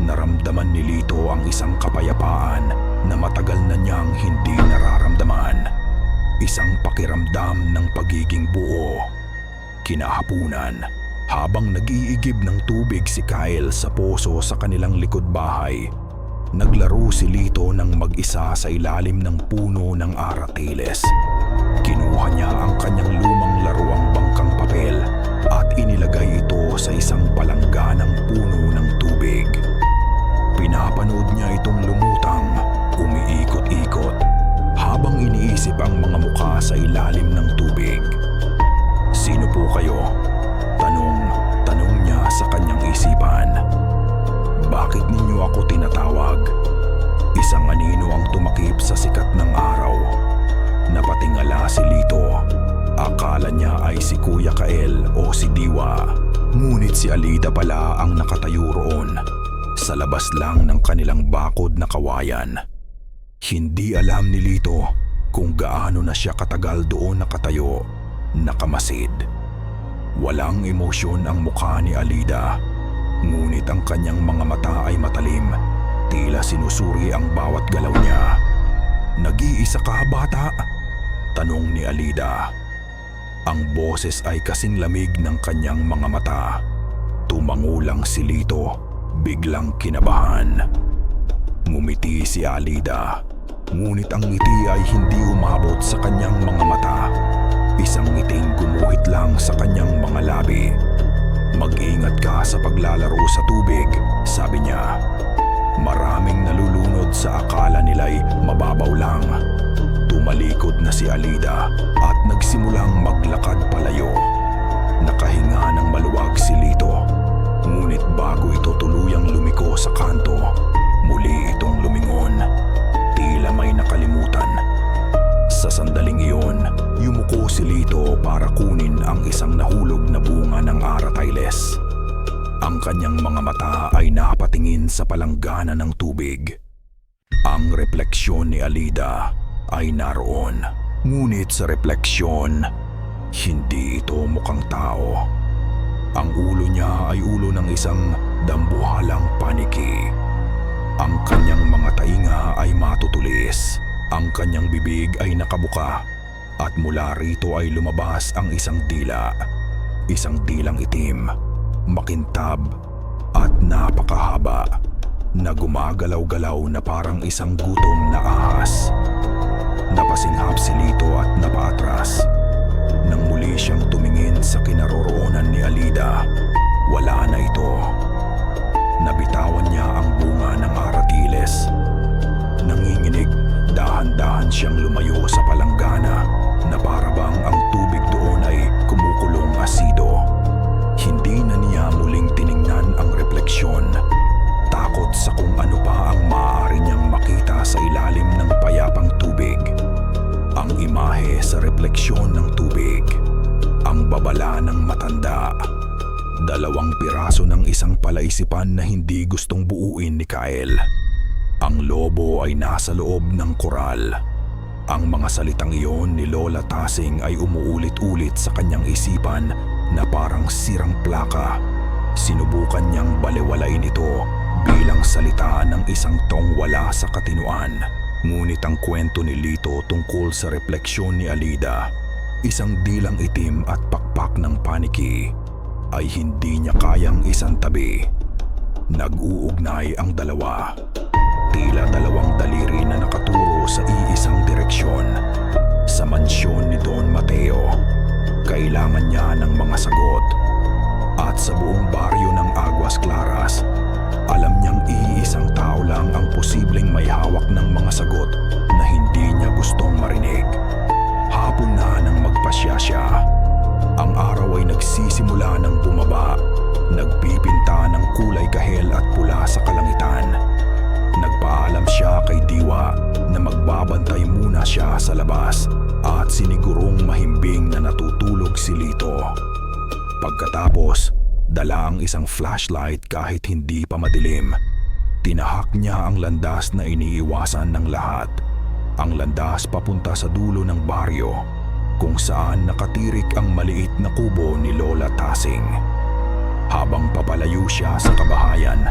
naramdaman ni Lito ang isang kapayapaan na matagal na niyang hindi nararamdaman. Isang pakiramdam ng pagiging buo. Kinahapunan, habang nag-iigib ng tubig si Kyle sa poso sa kanilang likod bahay, naglaro si Lito ng mag-isa sa ilalim ng puno ng aratiles. Kinuha niya ang kanyang lumang laruang bangkang papel at inilagay ito sa isang palangga ng puno ng tubig. akala niya ay si Kuya Kael o si Diwa. Ngunit si Alida pala ang nakatayo roon, sa labas lang ng kanilang bakod na kawayan. Hindi alam ni Lito kung gaano na siya katagal doon nakatayo, nakamasid. Walang emosyon ang mukha ni Alida, ngunit ang kanyang mga mata ay matalim, tila sinusuri ang bawat galaw niya. "Nag-iisa ka, bata?" tanong ni Alida. Ang boses ay kasing lamig ng kanyang mga mata. Tumango lang si Lito, biglang kinabahan. Ngumiti si Alida, ngunit ang ngiti ay hindi umabot sa kanyang mga mata. Isang ngiting gumuhit lang sa kanyang mga labi. "Mag-ingat ka sa paglalaro sa tubig," sabi niya. Maraming nalulunod sa akala nila'y mababaw lang. Tumalikod na si Alida at nagsimulang maglakad palayo. Nakahinga ng maluwag si Lito, ngunit bago ito tuluyang lumiko sa kanto, muli itong lumingon. Tila may nakalimutan. Sa sandaling iyon, yumuko si Lito para kunin ang isang nahulog na bunga ng aratiles. Ang kanyang mga mata ay napatingin sa palanggana ng tubig. Ang refleksyon ni Alida ay naroon, ngunit sa refleksyon, hindi ito mukhang tao. Ang ulo niya ay ulo ng isang dambuhalang paniki. Ang kanyang mga tainga ay matutulis. Ang kanyang bibig ay nakabuka at mula rito ay lumabas ang isang dila. Isang dilang itim, makintab at napakahaba na gumagalaw-galaw na parang isang gutom na ahas. Napasinghap si Lito at napaatras. Nang muli siyang tumingin sa kinaroroonan ni Alida, wala na ito. Nabitawan niya ang bunga ng aratiles. Nanginginig, dahan-dahan siyang lumayo sa palanggana na parabang ang tubig doon ay kumukulong asido. Hindi na niya muling tiningnan ang refleksyon. Takot sa kung ano pa ang maaari niyang makita sa ilalim ng payapang tubig. Ang imahe sa refleksyon ng tubig. Ang babala ng matanda. 2 piraso ng isang palaisipan na hindi gustong buuin ni Kael. Ang lobo ay nasa loob ng koral. Ang mga salitang iyon ni Lola Tasing ay umuulit-ulit sa kanyang isipan na parang sirang plaka. Sinubukan niyang balewalain ito bilang salita ng isang tong wala sa katinuan. Ngunit ang kwento ni Lito tungkol sa refleksyon ni Alida, isang dilang itim at pakpak ng paniki, ay hindi niya kayang isantabi. Nag-uugnay ang dalawa. Tila 2 daliri na nakaturo sa iisang direksyon. Sa mansyon ni Don Mateo, kailangan niya ng mga sagot. At sa buong baryo ng Aguas Claras, alam niyang iisang tao lang ang posibleng may hawak ng mga sagot na hindi niya gustong marinig. Hapon na nang magpasya siya. Ang araw ay nagsisimula ng bumaba, nagpipinta ng kulay kahel at pula sa kalangitan. Nagpaalam siya kay Diwa na magbabantay muna siya sa labas at sinigurong mahimbing na natutulog si Lito. Pagkatapos, dala ang isang flashlight kahit hindi pa madilim. Tinahak niya ang landas na iniiwasan ng lahat. Ang landas papunta sa dulo ng baryo, kung saan nakatirik ang maliit na kubo ni Lola Tasing. Habang papalayo siya sa kabahayan,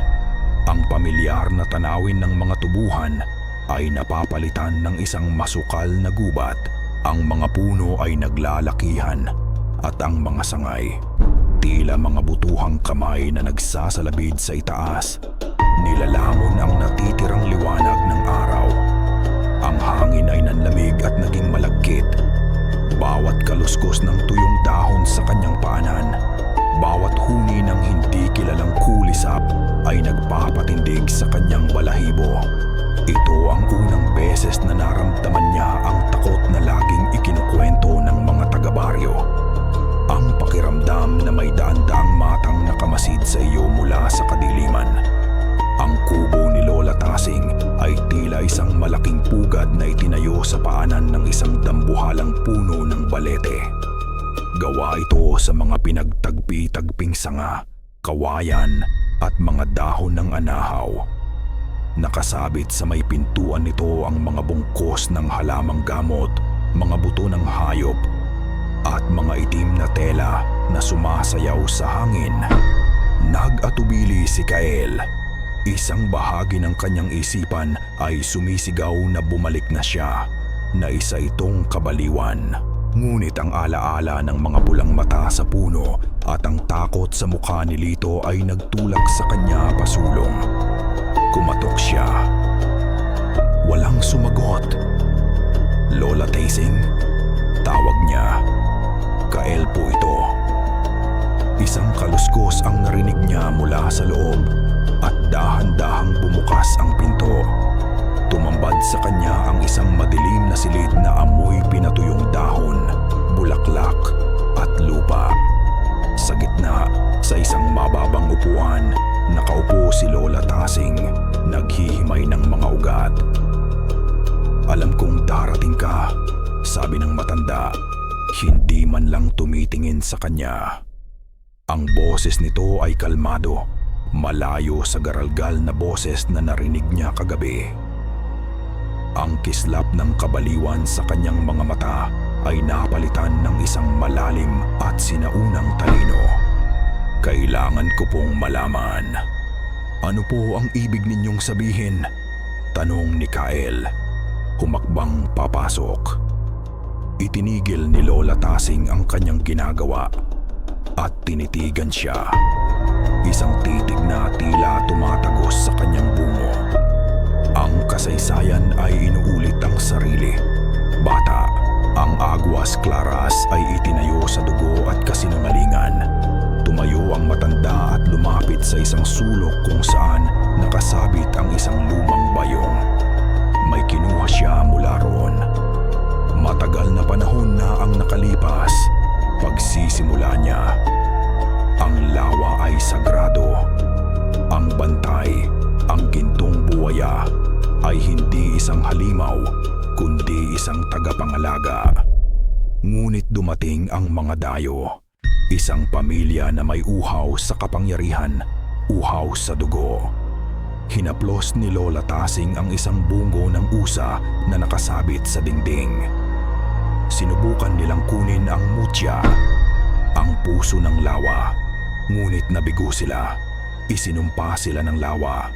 ang pamilyar na tanawin ng mga tubuhan ay napapalitan ng isang masukal na gubat. Ang mga puno ay naglalakihan at ang mga sangay, tila mga butuhang kamay na nagsasalabid sa itaas, nilalamon ang natitirang liwanag ng araw. Ang hangin ay nanlamig at naging malagkit. Bawat kaluskos ng tuyong dahon sa kanyang paanan, bawat huni ng hindi kilalang kulisap ay nagpapatindig sa kanyang balahibo. Ito ang unang beses na naramdaman niya ang takot na laging ikinukwento ng mga taga-baryo. Ang pakiramdam na may daan-daang matang nakamasid sa iyo mula sa kadiliman. Ang kubo ni Lola Tasing ay tila isang malaking pugad na itinayo sa paanan ng isang dambuhalang puno ng balete. Gawa ito sa mga pinagtagpi-tagping sanga, kawayan at mga dahon ng anahaw. Nakasabit sa may pintuan nito ang mga bungkos ng halamang gamot, mga buto ng hayop, at mga itim na tela na sumasayaw sa hangin. Nag-atubili si Kael. Isang bahagi ng kanyang isipan ay sumisigaw na bumalik na siya, na isa itong kabaliwan. Ngunit ang alaala ng mga pulang mata sa puno at ang takot sa mukha ni Lito ay nagtulak sa kanya pasulong. Kumatok siya. Walang sumagot. Lola Tasing? Tawag niya. Kael po ito. Isang kaluskos ang narinig niya mula sa loob at dahan-dahang bumukas ang pinto. Tumambad sa kanya ang isang madilim na silid na amoy pinatuyong dahon, bulaklak at lupa. Sa gitna, sa isang mababang upuan, nakaupo si Lola Tasing, naghihimay ng mga ugat. Alam kong darating ka, sabi ng matanda, hindi man lang tumitingin sa kanya. Ang boses nito ay kalmado, malayo sa garalgal na boses na narinig niya kagabi. Ang kislap ng kabaliwan sa kanyang mga mata ay napalitan ng isang malalim at sinaunang talino. Kailangan ko pong malaman. Ano po ang ibig ninyong sabihin? Tanong ni Kael. Humakbang papasok. Itinigil ni Lola Tasing ang kanyang ginagawa at tinitigan siya. Isang titig na tila tumatagos sa kanyang bungo. Ang kasaysayan ay inuulit ang sarili. Bata, ang Aguas Claras ay itinayo sa dugo at kasinungalingan. Tumayo ang matanda at lumapit sa isang sulok kung saan nakasabit ang isang lumang bayong. May kinuha siya mula roon. Matagal na panahon na ang nakalipas. Pagsisimula niya, ang lawa ay sagrado. Ang bantay, ang gintong buwaya, ay hindi isang halimaw, kundi isang tagapangalaga. Ngunit dumating ang mga dayo, isang pamilya na may uhaw sa kapangyarihan, uhaw sa dugo. Hinaplos ni Lola Tasing ang isang bungo ng usa na nakasabit sa dingding. Sinubukan nilang kunin ang mutya, ang puso ng lawa, ngunit nabigo sila. Isinumpa sila ng lawa.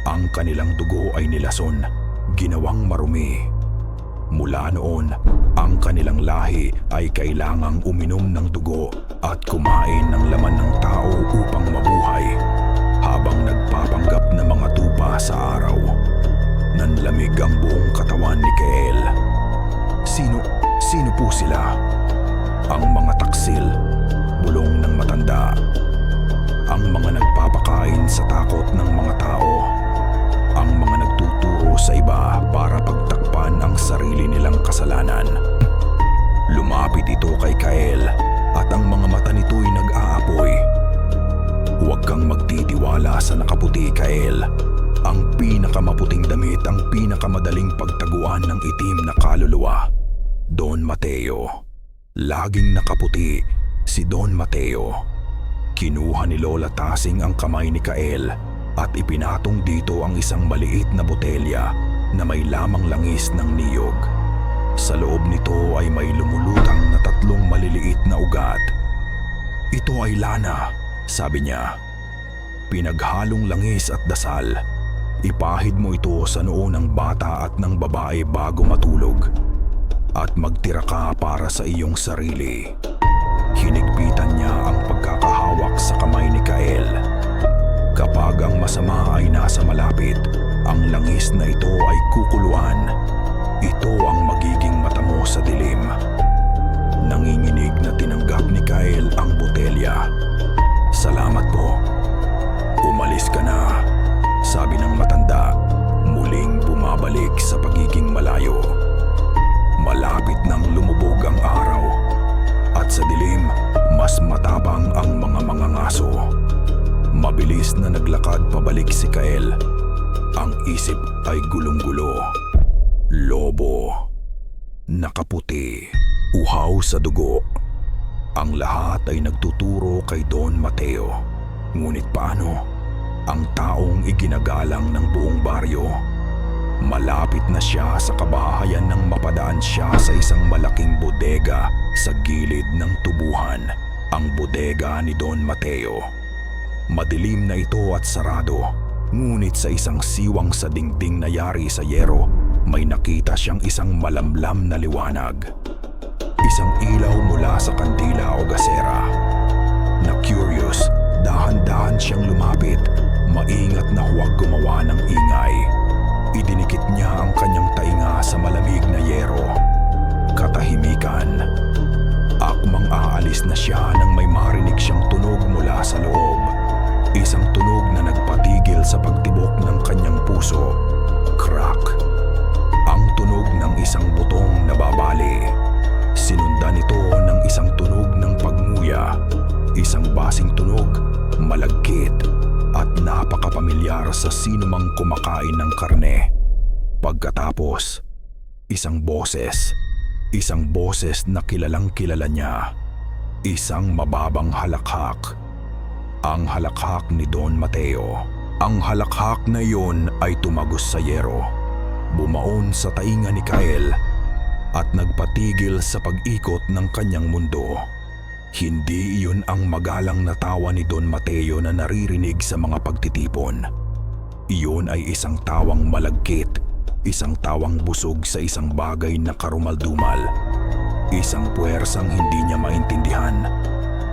Ang kanilang dugo ay nilason, ginawang marumi. Mula noon, ang kanilang lahi ay kailangang uminom ng dugo at kumain ng laman ng tao upang mabuhay, habang nagpapanggap na mga tupa sa araw. Nanlamig ang buong katawan ni Kael. Sino po sila? Ang mga taksil, bulong ng matanda. Ang mga nagpapakain sa takot ng mga tao. Ang mga nagtuturo sa iba para pagtakpan ang sarili nilang kasalanan. Lumapit ito kay Kael at ang mga mata nito'y nag-aapoy. Huwag kang magtitiwala sa nakaputi, Kael. Ang pinakamaputing damit ang pinakamadaling pagtaguan ng itim na kaluluwa. Don Mateo. Laging nakaputi si Don Mateo. Kinuha ni Lola Tasing ang kamay ni Kael at ipinatong dito ang isang maliit na botelya na may lamang langis ng niyog. Sa loob nito ay may lumulutang na 3 maliliit na ugat. Ito ay lana, sabi niya. Pinaghalong langis at dasal. Ipahid mo ito sa noo ng bata at ng babae bago matulog. At magtira ka para sa iyong sarili. Hinigpitan niya ang pagkakahawak sa kamay ni Kael. Kapag ang masama ay nasa malapit, ang langis na ito ay kukuluan. Ito ang magiging mata mo sa dilim. Nanginginig na tinanggap ni Kael ang botelya. Salamat po. Umalis ka na, sabi ng matanda, muling bumabalik sa pagiging malayo. Malapit nang lumubog ang araw, at sa dilim, mas matapang ang mga mangangaso. Mabilis na naglakad pabalik si Kael. Ang isip ay gulong-gulo. Lobo. Nakaputi. Uhaw sa dugo. Ang lahat ay nagtuturo kay Don Mateo. Ngunit paano? Ang taong iginagalang ng buong baryo. Malapit na siya sa kabahayan nang mapadaan siya sa isang malaking bodega sa gilid ng tubuhan, ang bodega ni Don Mateo. Madilim na ito at sarado, ngunit sa isang siwang sa dingding na yari sa yero, may nakita siyang isang malamlam na liwanag. Isang ilaw mula sa kandila o gasera. Na curious, dahan-dahan siyang lumapit, maingat na huwag gumawa ng ingay. Idinikit niya ang kanyang tainga sa malamig na yero. Katahimikan. Akmang aalis na siya nang may marinig siyang tunog mula sa loob. Isang tunog na nagpatigil sa pagtibok ng kanyang puso. Crack. Ang tunog ng isang butong nababali. Sinundan ito ng isang tunog ng pagnguya. Isang basing tunog, malagkit, at napakapamilyar sa sinumang kumakain ng karne. Pagkatapos, isang boses na kilalang kilala niya. Isang mababang halakhak. Ang halakhak ni Don Mateo. Ang halakhak na iyon ay tumagos sa yero, bumaon sa tainga ni Kael, at nagpatigil sa pag-ikot ng kanyang mundo. Hindi iyon ang magalang na tawa ni Don Mateo na naririnig sa mga pagtitipon. Iyon ay isang tawang malagkit, isang tawang busog sa isang bagay na karumaldumal, isang puwersang hindi niya maintindihan,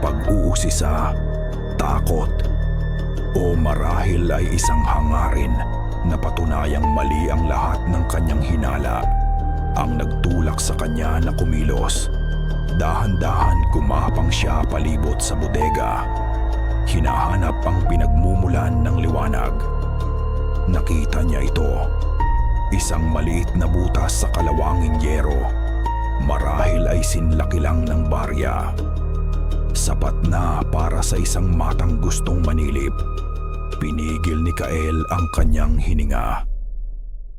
pag-uusisa, takot, o marahil ay isang hangarin na patunayang mali ang lahat ng kanyang hinala, ang nagtulak sa kanya na kumilos. Dahan-dahan gumapang siya palibot sa bodega. Hinahanap ang pinagmumulan ng liwanag. Nakita niya ito. Isang maliit na butas sa kalawanging yero. Marahil ay sinlaki lang ng barya. Sapat na para sa isang matang gustong manilip. Pinigil ni Kael ang kanyang hininga.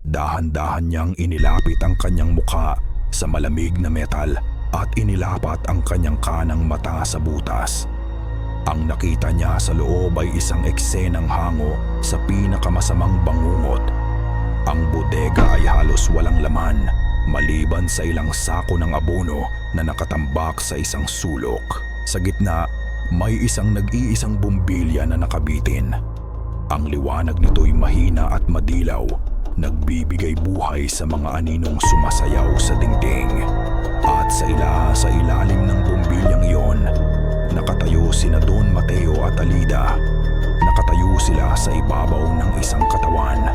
Dahan-dahan niyang inilapit ang kanyang mukha sa malamig na metal at inilapat ang kanyang kanang mata sa butas. Ang nakita niya sa loob ay isang eksenang hango sa pinakamasamang bangungot. Ang bodega ay halos walang laman, maliban sa ilang sako ng abono na nakatambak sa isang sulok. Sa gitna, may isang nag-iisang bumbilya na nakabitin. Ang liwanag nito'y mahina at madilaw, nagbibigay buhay sa mga aninong sumasayaw sa dingding. At sa ilalim ng bumbilyang iyon, nakatayo sina Don Mateo at Alida. Nakatayo sila sa ibabaw ng isang katawan.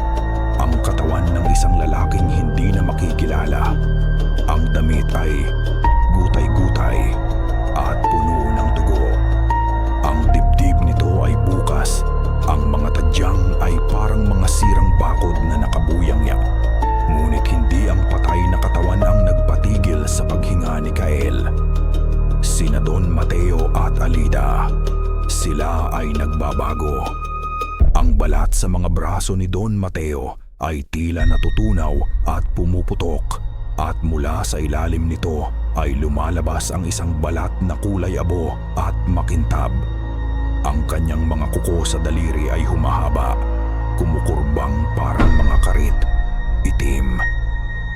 Ang katawan ng isang lalaking hindi na makikilala. Ang damit ay gutay-gutay at puno ng dugo. Ang dibdib nito ay bukas. Ang mga tadyang ay parang mga sirang bakod na nakabuyangya. Ngunit hindi ang patay na katawan ang nagpatigil sa paghinga ni Kael. Sina Don Mateo at Alida, sila ay nagbabago. Ang balat sa mga braso ni Don Mateo ay tila natutunaw at pumuputok, at mula sa ilalim nito ay lumalabas ang isang balat na kulay abo at makintab. Ang kanyang mga kuko sa daliri ay humahaba, kumukurbang parang mga karit, itim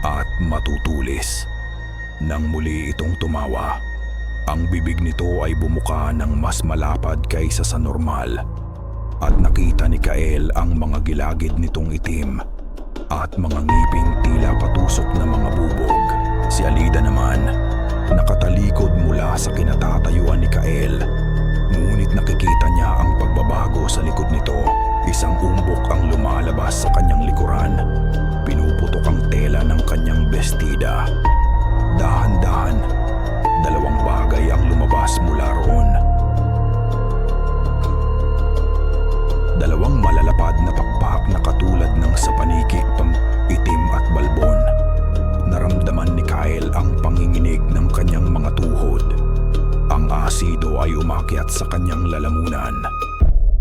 at matutulis. Nang muli itong tumawa, ang bibig nito ay bumuka ng mas malapad kaysa sa normal, at nakita ni Kael ang mga gilagid nitong itim at mga ngiping tila patusok na mga bubog. Si Alida naman, nakatalikod mula sa kinatatayuan ni Kael, ngunit nakikita niya ang pagbabago sa likod nito. Isang umbok ang lumalabas sa kanyang likuran. Pinuputok ang tela ng kanyang bestida. Dahan-dahan, dalawang bagay ang lumabas mula roon. Dalawang malalapad na pakpak na katulad ng sa paniki, itim at balbon. Naramdaman ni Kael ang panginginig ng kanyang mga tuhod. Ang asido ay umakyat sa kanyang lalamunan.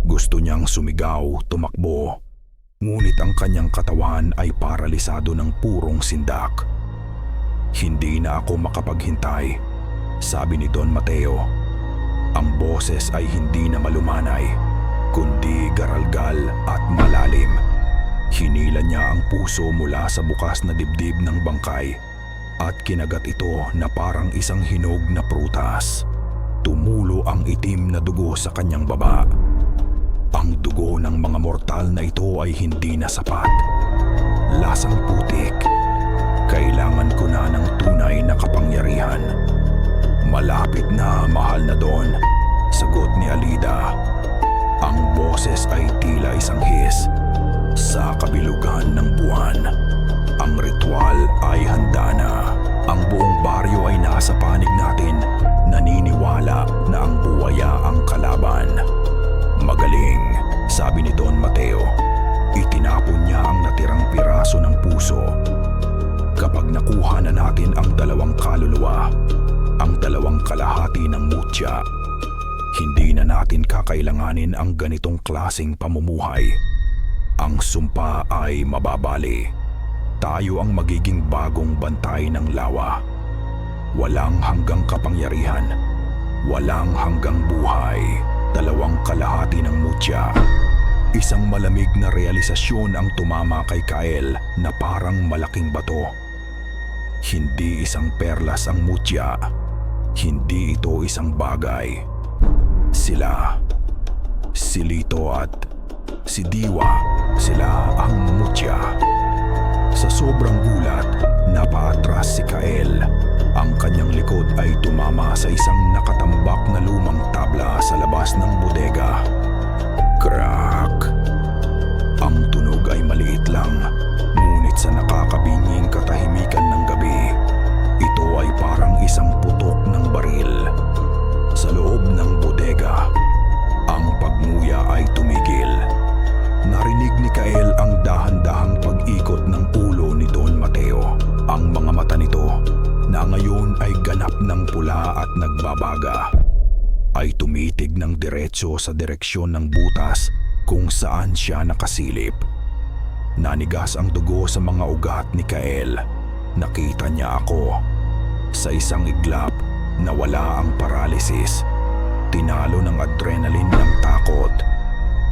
Gusto niyang sumigaw, tumakbo, ngunit ang kanyang katawan ay paralisado ng purong sindak. Hindi na ako makapaghintay, sabi ni Don Mateo. Ang boses ay hindi na malumanay, kundi garalgal at malalim. Hinila niya ang puso mula sa bukas na dibdib ng bangkay at kinagat ito na parang isang hinog na prutas. Tumulo ang itim na dugo sa kanyang baba. Ang dugo ng mga mortal na ito ay hindi na sapat. Lasang putik. Kailangan ko na ng tunay na kapangyarihan. Malapit na, mahal na Don, sagot ni Alida. Ang boses ay tila isang his. Sa kabilugan ng buwan, ang ritual ay handa na. Ang buong baryo ay nasa panig natin, naniniwala na ang buwaya ang kalaban. Magaling, sabi ni Don Mateo. Itinapon niya ang natirang piraso ng puso. Kapag nakuha na natin ang dalawang kaluluwa, ang dalawang kalahati ng mutya, hindi na natin kakailanganin ang ganitong klaseng pamumuhay. Ang sumpa ay mababali. Tayo ang magiging bagong bantay ng lawa. Walang hanggang kapangyarihan, walang hanggang buhay. Dalawang kalahati ng mutya. Isang malamig na realisasyon ang tumama kay Kael na parang malaking bato. Hindi isang perlas ang mutya. Hindi ito isang bagay. Sila, si Lito at si Diwa, sila ang mutya. Sa sobrang gulat, napaatras si Kael. Ang kanyang likod ay tumama sa isang nakatambak na lumang tabla sa labas ng bodega. Crack! Ang tunog ay maliit lang, ngunit sa nakakabinging katahimikan ng gabi, ito ay parang isang putok ng baril. Sa loob ng bodega, ang pagmuya ay tumigil. Narinig ni Kael ang dahan-dahang pag-ikot ng ulo ni Don Mateo. Ang mga mata nito, na ngayon ay ganap ng pula at nagbabaga, ay tumitig ng diretso sa direksyon ng butas kung saan siya nakasilip. Nanigas ang dugo sa mga ugat ni Kael. Nakita niya ako. Sa isang iglap, nawala ang paralysis. Tinalo ng adrenaline ng takot.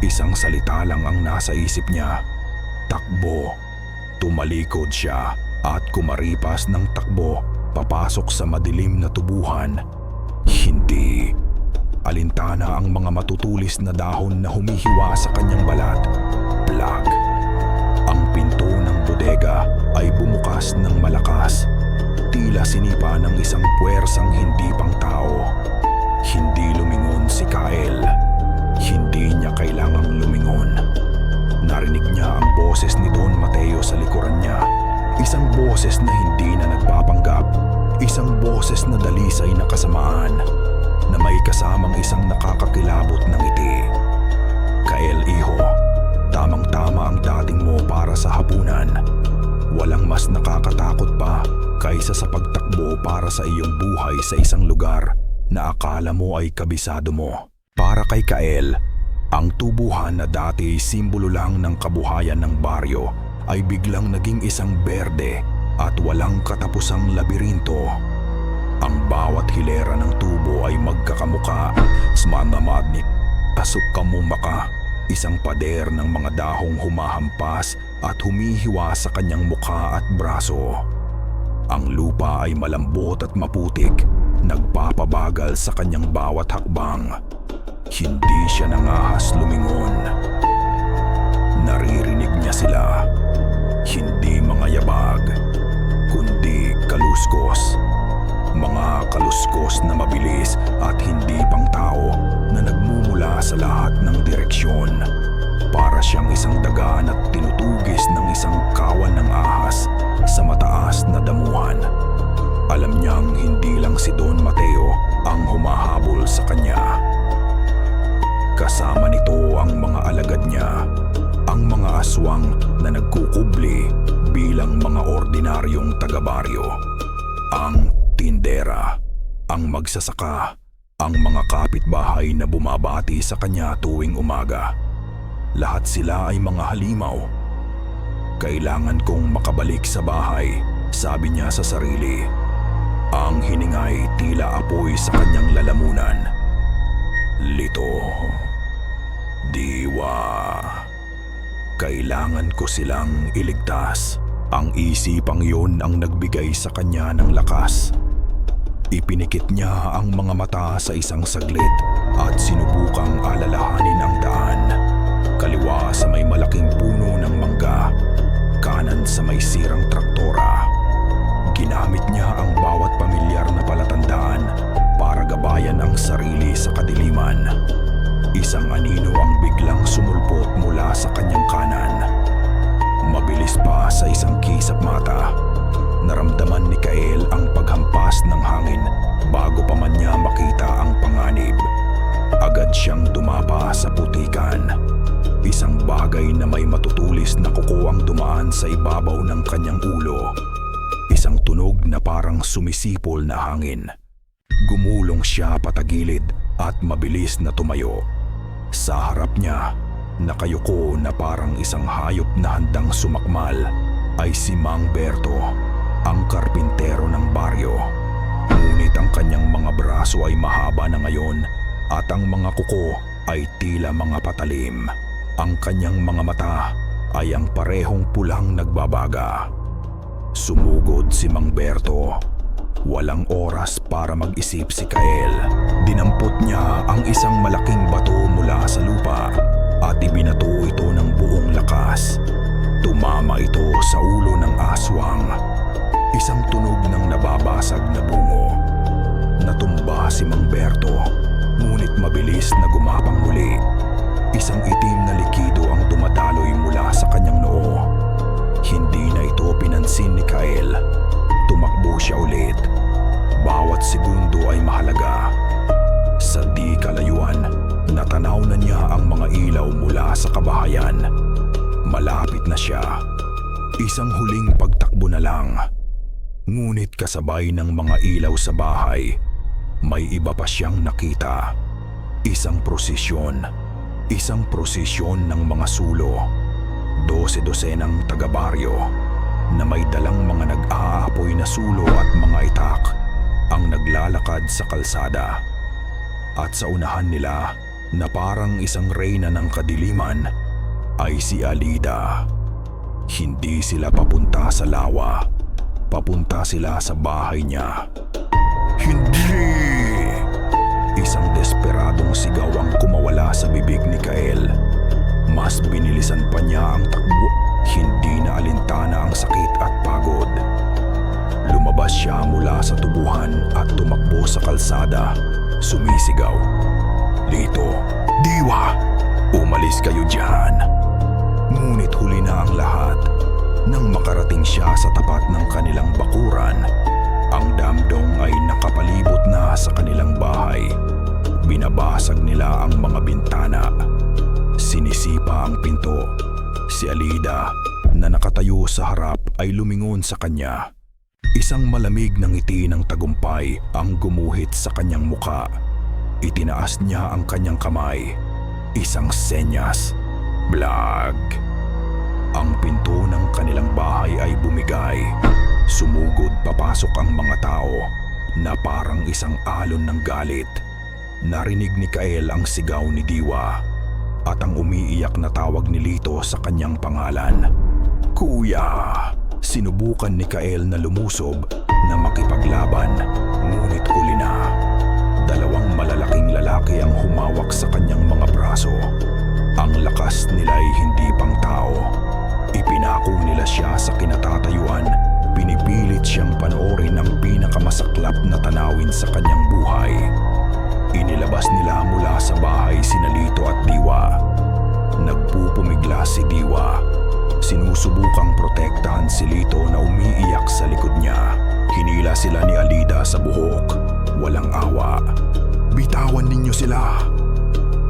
Isang salita lang ang nasa isip niya. Takbo. Tumalikod siya at kumaripas ng takbo papasok sa madilim na tubuhan. Hindi. Alintana ang mga matutulis na dahon na humihiwa sa kanyang balat. Plug. Ang pinto ng bodega ay bumukas ng malakas. Tila sinipa ng isang puwersang hindi pang tao. Hindi lumingon si Kael. Hindi niya kailangang lumingon. Narinig niya ang boses ni Don Mateo sa likuran niya. Isang boses na hindi na nagpapanggap. Isang boses na dalisay na kasamaan, na may kasamang isang nakakakilabot na ngiti. Kael, iho, tamang-tama ang dating mo para sa hapunan. Walang mas nakakatakot pa kaysa sa pagtakbo para sa iyong buhay sa isang lugar na akala mo ay kabisado mo. Para kay Kael, ang tubuhan na dati simbolo lang ng kabuhayan ng baryo ay biglang naging isang berde at walang katapusang labirinto. Ang bawat hilera ng tubo ay magkakamuka. Smanamad ni Asok Kamumaka, isang pader ng mga dahong humahampas at humihiwa sa kanyang mukha at braso. Ang lupa ay malambot at maputik, nagpapabagal sa kanyang bawat hakbang. Hindi siya nangahas lumingon. Naririnig niya sila. Hindi mga yabag, kundi kaluskos. Mga kaluskos na mabilis at hindi pang tao na nagmumula sa lahat ng direksyon. Para siyang isang daga na tinutugis ng isang kawan ng ahas sa mataas na damuhan. Alam niyang hindi lang si Don Mateo ang humahabol sa kanya. Kasama nito ang mga alagad niya, ang mga aswang na nagkukubli bilang mga ordinaryong taga-baryo. Ang tindera, ang magsasaka, ang mga kapitbahay na bumabati sa kanya tuwing umaga. Lahat sila ay mga halimaw. Kailangan kong makabalik sa bahay, sabi niya sa sarili. Ang hiningay tila apoy sa kanyang lalamunan. Lito, Diwa, kailangan ko silang iligtas. Ang isipang yun ang nagbigay sa kanya ng lakas. Ipinikit niya ang mga mata sa isang saglit at sinubukang alalahanin ang daan. Kaliwa sa may malaking puno ng mangga, kanan sa may sirang traktora. Ginamit niya ang bawat pamilyar na palatandaan para gabayan ang sarili sa kadiliman. Isang anino ang biglang sumulpot mula sa kanyang kanan. Mabilis pa sa isang kisap mata, naramdaman ni Kael ang paghampas ng hangin bago pa man niya makita ang panganib. Agad siyang dumapa sa putikan. Isang bagay na may matutulis na kuko ang dumaan sa ibabaw ng kanyang ulo. Isang tunog na parang sumisipol na hangin. Gumulong siya patagilid at mabilis na tumayo. Sa harap niya, nakayuko na parang isang hayop na handang sumakmal, ay si Mang Berto, ang karpintero ng baryo. Ngunit ang kanyang mga braso ay mahaba na ngayon at ang mga kuko ay tila mga patalim. Ang kanyang mga mata ay ang parehong pulang nagbabaga. Sumugod si Mang Berto. Walang oras para mag-isip si Kael. Dinampot niya ang isang malaking bato mula sa lupa at ibinato ito ng buong lakas. Tumama ito sa ulo ng aswang. Isang tunog ng nababasag na bungo. Natumba si Mang Berto, ngunit mabilis na gumapang muli. Isang itim na likido ang dumadaloy mula sa kanyang noo. Hindi na ito pinansin ni Kael. Tumakbo siya ulit. Bawat segundo ay mahalaga. Sa di kalayuan, natanaw na niya ang mga ilaw mula sa kabahayan. Malapit na siya. Isang huling pagtakbo na lang. Ngunit kasabay ng mga ilaw sa bahay, may iba pa siyang nakita. Isang prosesyon. Isang prosesyon ng mga sulo. 12-dosenang taga-baryo na may dalang mga nag-aapoy na sulo at mga itak ang naglalakad sa kalsada. At sa unahan nila na parang isang reyna ng kadiliman ay si Alida. Hindi sila papunta sa lawa. Papunta sila sa bahay niya. Hindi! Isang desperadong sigaw ang kumawala sa bibig ni Kael. Mas binilisan pa niya ang takbo. Hindi na alintana ang sakit at pagod. Lumabas siya mula sa tubuhan at tumakbo sa kalsada. Sumisigaw, "Lito, Diwa, umalis kayo dyan!" Ngunit huli na ang lahat. Nang makarating siya sa tapat ng kanilang bakuran, ang damdong ay nakapalibot na sa kanilang bahay. Binabasag nila ang mga bintana. Sinisipa ang pinto. Si Alida, na nakatayo sa harap, ay lumingon sa kanya. Isang malamig na ngiti ng tagumpay ang gumuhit sa kanyang muka. Itinaas niya ang kanyang kamay. Isang senyas. Blag! Ang pinto ng kanilang bahay ay bumigay. Sumugod papasok ang mga tao na parang isang alon ng galit. Narinig ni Kael ang sigaw ni Diwa at ang umiiyak na tawag ni Lito sa kanyang pangalan. "Kuya!" Sinubukan ni Kael na lumusob na makipaglaban, ngunit huli na. Dalawang malalaking lalaki ang humawak sa kanyang mga braso. Ang lakas nila ay hindi pang tao. Ipinako nila siya sa kinatatayuan. Pinipilit siyang panoorin ang pinakamasaklap na tanawin sa kanyang buhay. Inilabas nila mula sa bahay sina Lito at Diwa. Nagpupumigla si Diwa. Sinusubukang protektahan si Lito na umiiyak sa likod niya. Hinila sila ni Alida sa buhok. Walang awa. "Bitawan ninyo sila!"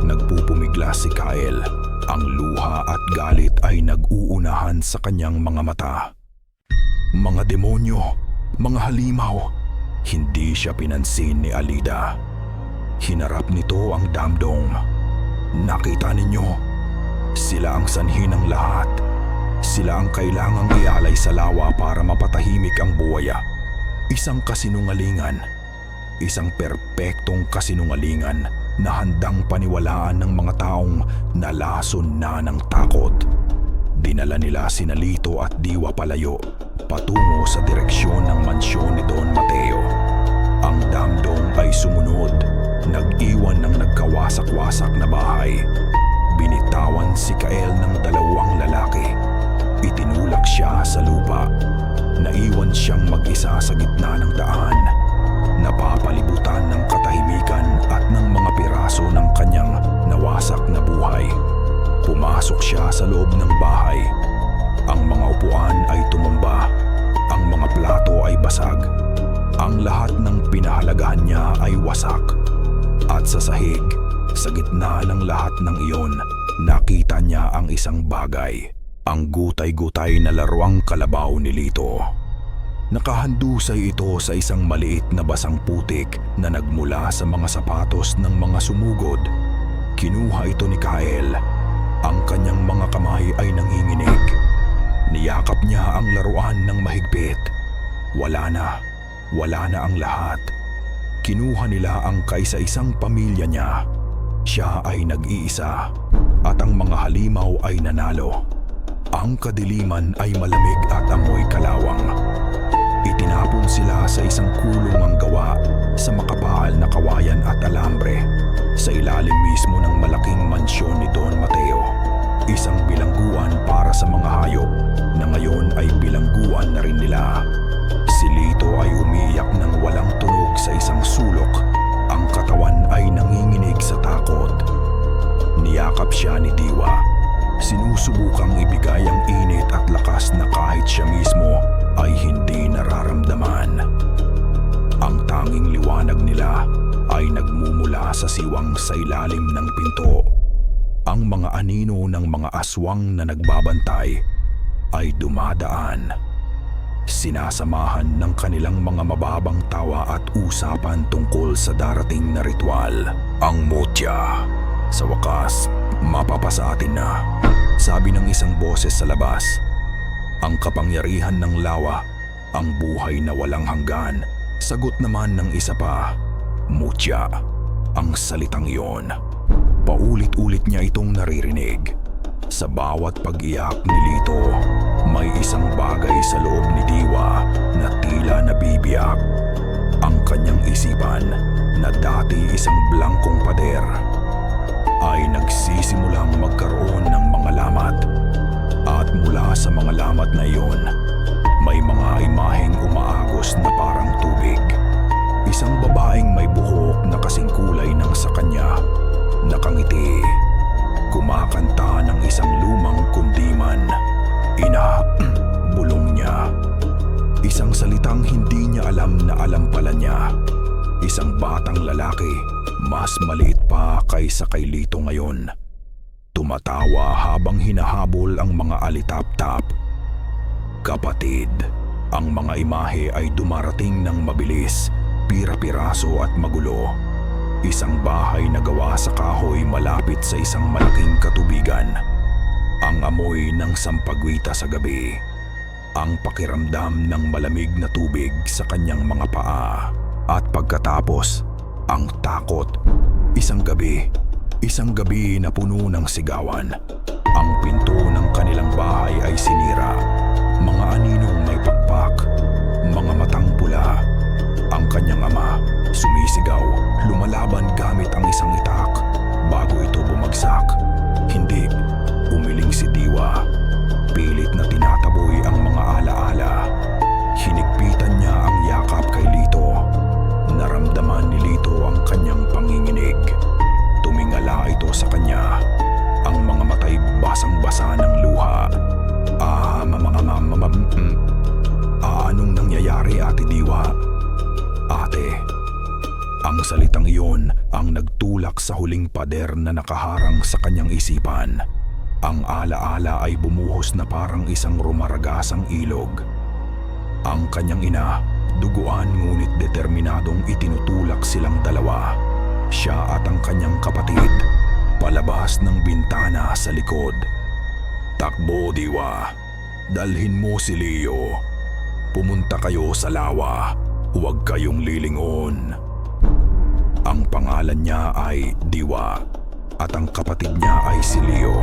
Nagpupumigla si Kael. Ang luha at galit ay nag-uunahan sa kanyang mga mata. Mga demonyo, mga halimaw. Hindi siya pinansin ni Alida. Hinarap nito ang damdong. "Nakita ninyo? Sila ang sanhi ng lahat. Sila ang kailangang ialay sa lawa para mapatahimik ang buwaya. Isang kasinungalingan. Isang perpektong kasinungalingan na handang paniwalaan ng mga taong nalason na ng takot. Dinala nila sina Lito at Diwa palayo, patungo sa direksyon ng mansyon ni Don Mateo. Ang damdong ay sumunod, nag-iwan ng nagkawasak-wasak na bahay. Binitawan si Kael ng dalawang lalaki. Itinulak siya sa lupa. Naiwan siyang mag-isa sa gitna ng daan, napapalibutan ng katahimikan at ng mga piraso ng kanyang nawasak na buhay. Pumasok siya sa loob ng bahay. Ang mga upuan ay tumumba, ang mga plato ay basag. Ang lahat ng pinahalagahan niya ay wasak. At sa sahig, sa gitna ng lahat ng iyon, nakita niya ang isang bagay. Ang gutay-gutay na laruang kalabaw ni Lito. Nakahandusay ito sa isang maliit na basang putik na nagmula sa mga sapatos ng mga sumugod. Kinuha ito ni Kael. Ang kanyang mga kamay ay nanginginig. Niyakap niya ang laruan ng mahigpit. Wala na ang lahat. Kinuha nila ang kaisa-isang pamilya niya. Siya ay nag-iisa at ang mga halimaw ay nanalo. Ang kadiliman ay malamig at amoy kalawang. Itinapon sila sa isang kulungang gawa sa makapal na kawayan at alambre, sa ilalim mismo ng malaking mansyon ni Don Mateo. Isang bilangguan para sa mga hayop na ngayon ay bilangguan na rin nila. Si Lito ay umiiyak ng walang tunog sa isang sulok. Ang katawan ay nanginginig sa takot. Niyakap siya ni Diwa. Sinusubukang ibigay ang init at lakas na kahit siya mismo ay hindi nararamdaman. Ang tanging liwanag nila ay nagmumula sa siwang sa ilalim ng pinto. Ang mga anino ng mga aswang na nagbabantay ay dumadaan. Sinasamahan ng kanilang mga mababang tawa at usapan tungkol sa darating na ritual. Ang mutya, sa wakas, mapapasa atin na, sabi ng isang boses sa labas. Ang kapangyarihan ng lawa, ang buhay na walang hanggan, sagot naman ng isa pa. Mutya, ang salitang iyon. Paulit-ulit niya itong naririnig. Sa bawat pag-iyak ni Lito, may isang bagay sa loob ni Diwa na tila nabibiyak. Ang kanyang isipan, na dati isang blangkong pader, ay nagsisimulang magkaroon ng mga lamat. At mula sa mga lamat na iyon, may mga imaheng umaagos na parang tubig. Isang babaeng may buhok na kasing kulay ng sa kanya, nakangiti, kumakanta ng isang lumang kundiman. Bulong niya. Isang salitang hindi niya alam na alam pala niya. Isang batang lalaki, mas maliit pa kaysa kay Lito ngayon. Tumatawa habang hinahabol ang mga alitap-tap. Kapatid, ang mga imahe ay dumarating ng mabilis, pira-piraso at magulo. Isang bahay na gawa sa kahoy malapit sa isang malaking katubigan. Ang amoy ng sampagwita sa gabi. Ang pakiramdam ng malamig na tubig sa kanyang mga paa. At pagkatapos, ang takot. Isang gabi na puno ng sigawan. Ang pinto ng kanilang bahay ay sinira. Mga aninong may pakpak, mga matang pula. Ang kanyang ama, sumisigaw, lumalaban gamit ang isang itak. Bago ito bumagsak, hindi, umiling si Diwa. Pilit na tinataboy ang mga alaala. Hinigpitan niya ang yakap kay Lito. Naramdaman ni Lito ang kanyang panginginig. Tumingala ito sa kanya. Ang mga matay basang-basa ng luha. Anong nangyayari, Ate Diwa? Ate. Ang salitang iyon ang nagtulak sa huling pader na nakaharang sa kanyang isipan. Ang alaala ay bumuhos na parang isang rumaragasang ilog. Ang kanyang ina, duguan ngunit determinadong itinutulak silang dalawa. Siya at ang kanyang kapatid, palabas ng bintana sa likod. Takbo, Diwa. Dalhin mo si Leo. Pumunta kayo sa lawa. Huwag kayong lilingon. Ang pangalan niya ay Diwa at ang kapatid niya ay si Leo.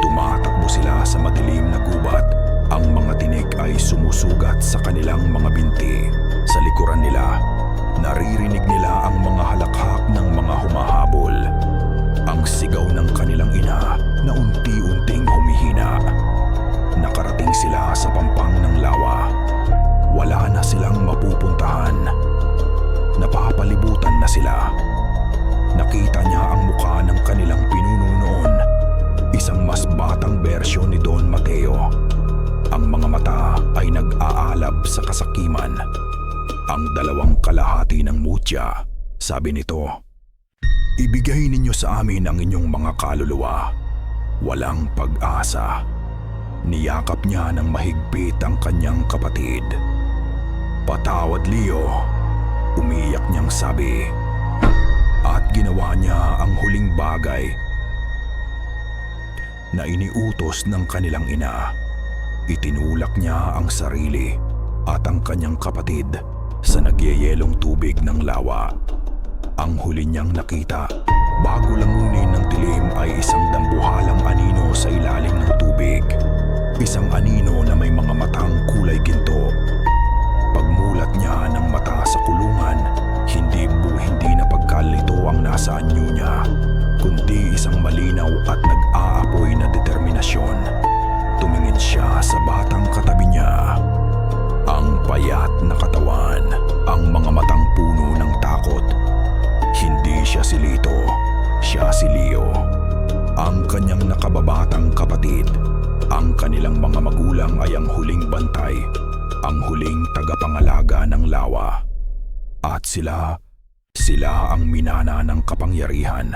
Tumatakbo sila sa madilim na gubat. Ang mga tinik ay sumusugat sa kanilang mga binti. Sa likuran nila, naririnig nila ang mga halakhak ng mga humahabol. Ang sigaw ng kanilang ina na unti-unting humihina. Nakarating sila sa pampang ng lawa. Wala na silang mapupuntahan. Napapalibutan na sila. Nakita niya ang mukha ng kanilang pinuno noon. Isang mas batang bersyon ni Don Mateo. Ang mga mata ay nag-aalab sa kasakiman. Ang dalawang kalahati ng mutya, sabi nito, "Ibigay ninyo sa amin ang inyong mga kaluluwa." Walang pag-asa. Niyakap niya ng mahigpit ang kanyang kapatid. "Patawad, Leo," umiyak niyang sabi. At ginawa niya ang huling bagay na iniutos ng kanilang ina. Itinulak niya ang sarili at ang kanyang kapatid sa nagyeyelong tubig ng lawa. Ang huli niyang nakita bago langunin ng dilim ay isang dambuhalang anino sa ilalim ng tubig. Isang anino na may mga matang kulay ginto. Pagmulat niya ng mata sa kulungan, hindi na pagkalito ang nasa anyo niya, kundi isang malinaw at nag-aapoy na determinasyon. Tumingin siya sa batang katabi niya. Ang payat na katawan, ang mga matang puno ng takot. Hindi siya si Lito, siya si Leo. Ang kanyang nakababatang kapatid. Ang kanilang mga magulang ay ang huling bantay, ang huling tagapangalaga ng lawa. At sila ang minana ng kapangyarihan.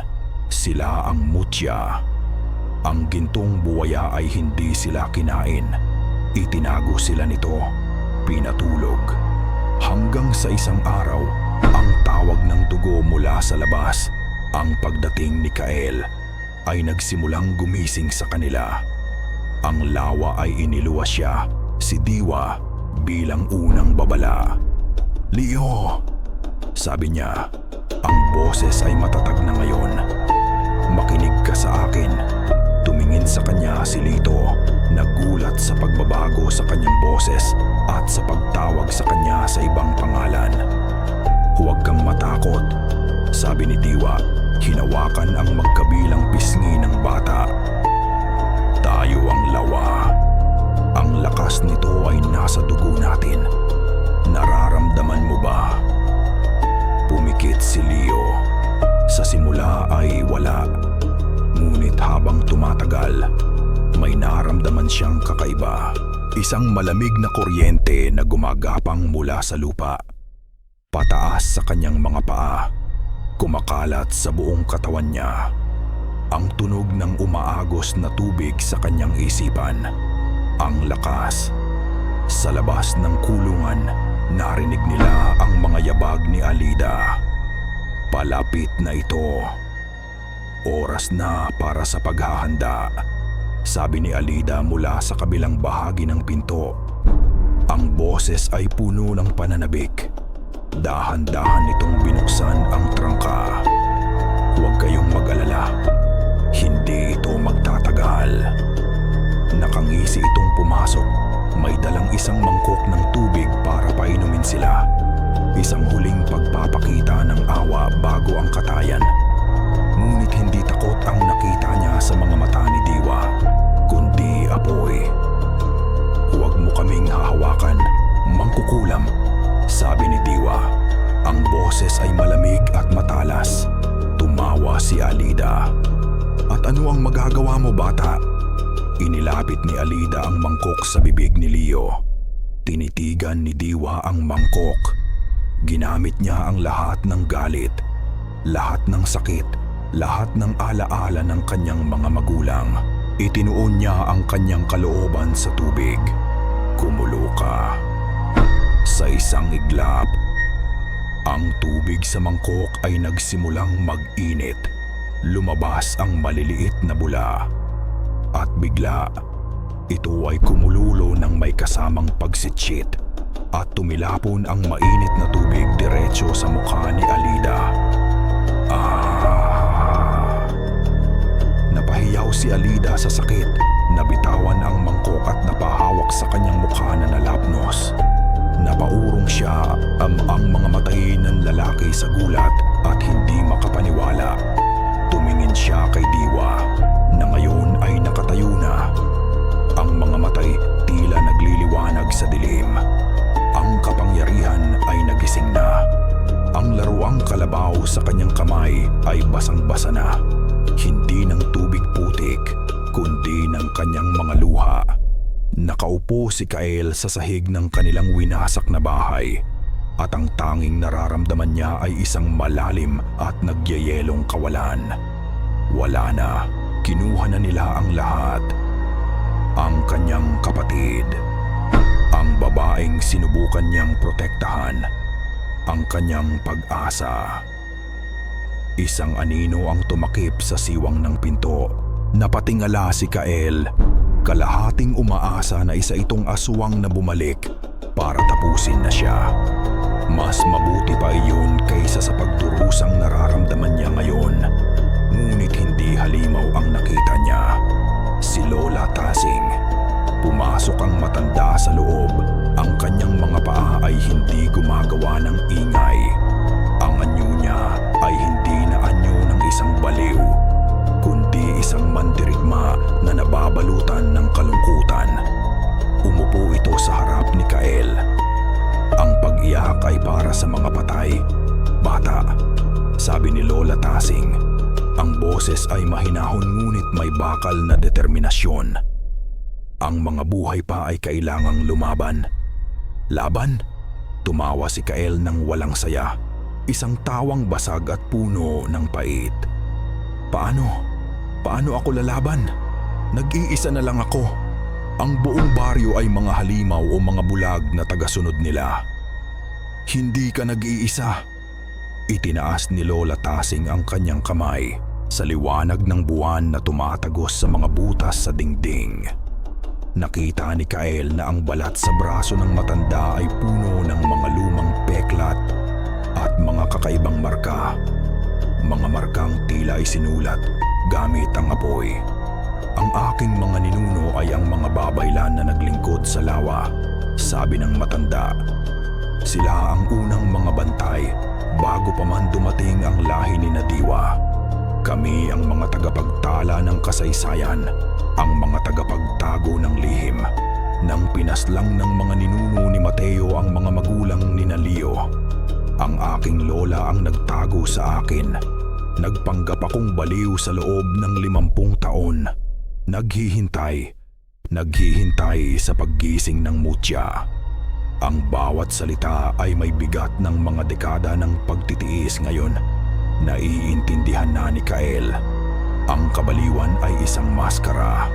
Sila ang mutya. Ang gintong buwaya ay hindi sila kinain. Itinago sila nito, pinatulog. Hanggang sa isang araw, ang tawag ng dugo mula sa labas, ang pagdating ni Kael, ay nagsimulang gumising sa kanila. Ang lawa ay iniluwas siya, si Diwa, bilang unang babala. "Leo," sabi niya, "ang boses ay matatag na ngayon. Makinig ka sa akin." Tumingin sa kanya si Lito, nagulat sa pagbabago sa kanyang boses at sa pagtawag sa kanya sa ibang pangalan. "Huwag kang matakot," sabi ni Diwa, hinawakan ang magkabilang pisngi ng bata. "Tayo ang lawa. Ang lakas nito ay nasa dugo natin. Nararamdaman mo ba?" Pumikit si Leo. Sa simula ay wala. Ngunit habang tumatagal, may naramdaman siyang kakaiba. Isang malamig na kuryente na gumagapang mula sa lupa. Pataas sa kanyang mga paa. Kumakalat sa buong katawan niya. Ang tunog ng umaagos na tubig sa kanyang isipan. Ang lakas. Sa labas ng kulungan, narinig nila ang mga yabag ni Alida. Palapit na ito. "Oras na para sa paghahanda," sabi ni Alida mula sa kabilang bahagi ng pinto. Ang boses ay puno ng pananabik. Dahan-dahan nitong binuksan ang trangka. "Huwag kayong mag-alala. Hindi ito magtatagal." Nakangisi itong pumasok. May dalang isang mangkok ng tubig para painumin sila. Isang huling pagpapakita ng awa bago ang katayan. Ngunit hindi takot ang nakita niya sa mga mata ni Diwa, kundi apoy. "Huwag mo kaming hahawakan, mangkukulam," sabi ni Diwa. Ang boses ay malamig at matalas. Tumawa si Alida. "At ano ang magagawa mo, bata?" Inilapit ni Alida ang mangkok sa bibig ni Leo. Tinitigan ni Diwa ang mangkok. Ginamit niya ang lahat ng galit, lahat ng sakit, lahat ng alaala ng kanyang mga magulang. Itinuon niya ang kanyang kalooban sa tubig. Kumulo ka. Sa isang iglap, ang tubig sa mangkok ay nagsimulang mag-init. Lumabas ang maliliit na bula. At bigla, ito ay kumululo ng may kasamang pagsitsit. at tumilapon ang mainit na tubig diretso sa mukha ni Alida. Napahiyaw si Alida sa sakit, nabitawan ang mangkok at napahawak sa kanyang mukha na nalapnos. Napaurong siya ang mga matay ng lalaki sa gulat at hindi makapaniwala. Tumingin siya kay Diwa na ngayon ay nakatayo na. Ang mga matay tila nagliliwanag sa dilim. Ang kapangyarihan ay nagising na. Ang laruang kalabaw sa kanyang kamay ay basang-basa na. Hindi ng tubig putik, kundi ng kanyang mga luha. Nakaupo si Kael sa sahig ng kanilang winasak na bahay. At ang tanging nararamdaman niya ay isang malalim at nagyayelong kawalan. Wala na. Kinuha na nila ang lahat. Ang kanyang kapatid. Ang babaeng sinubukan niyang protektahan. Ang kanyang pag-asa. Isang anino ang tumakip sa siwang ng pinto. Napatingala si Kael. Kalahating umaasa na isa itong aswang na bumalik para tapusin na siya. Mas mabuti pa iyon kaysa sa pagturusang nararamdaman niya ngayon. Ngunit hindi halimaw ang nakita niya. Si Lola Tasing. Pumasok ang matanda sa loob. Ang kanyang mga paa ay hindi gumagawa ng ingay. Ang anyo niya ay hindi na anyo ng isang baliw, kundi isang mandirigma na nababalutan ng kalungkutan. Umupo ito sa harap ni Kael. Ang pag-iyak ay para sa mga patay. Bata, sabi ni Lola Tasing. Ang boses ay mahinahon ngunit may bakal na determinasyon. Ang mga buhay pa ay kailangang lumaban. Laban? Tumawa si Kael ng walang saya. Isang tawang basag at puno ng pait. Paano? Paano ako lalaban? Nag-iisa na lang ako. Ang buong baryo ay mga halimaw o mga bulag na tagasunod nila. Hindi ka nag-iisa. Itinaas ni Lola Tasing ang kanyang kamay sa liwanag ng buwan na tumatagos sa mga butas sa dingding. Nakita ni Kael na ang balat sa braso ng matanda ay puno ng mga lumang peklat at mga kakaibang marka. Mga markang tila ay sinulat gamit ang apoy. Ang aking mga ninuno ay ang mga babaylan na naglingkod sa lawa, sabi ng matanda. Sila ang unang mga bantay bago pa man dumating ang lahi ni Diwa. Kami ang mga tagapagtala ng kasaysayan, ang mga tagapagtago ng lihim. Nang pinaslang ng mga ninuno ni Mateo ang mga magulang ni Leo. Ang aking lola ang nagtago sa akin. Nagpanggap akong baliw sa loob ng 50 taon. Naghihintay sa paggising ng mutya. Ang bawat salita ay may bigat ng mga dekada ng pagtitiis ngayon. Naiintindihan na ni Kael. Ang kabaliwan ay isang maskara,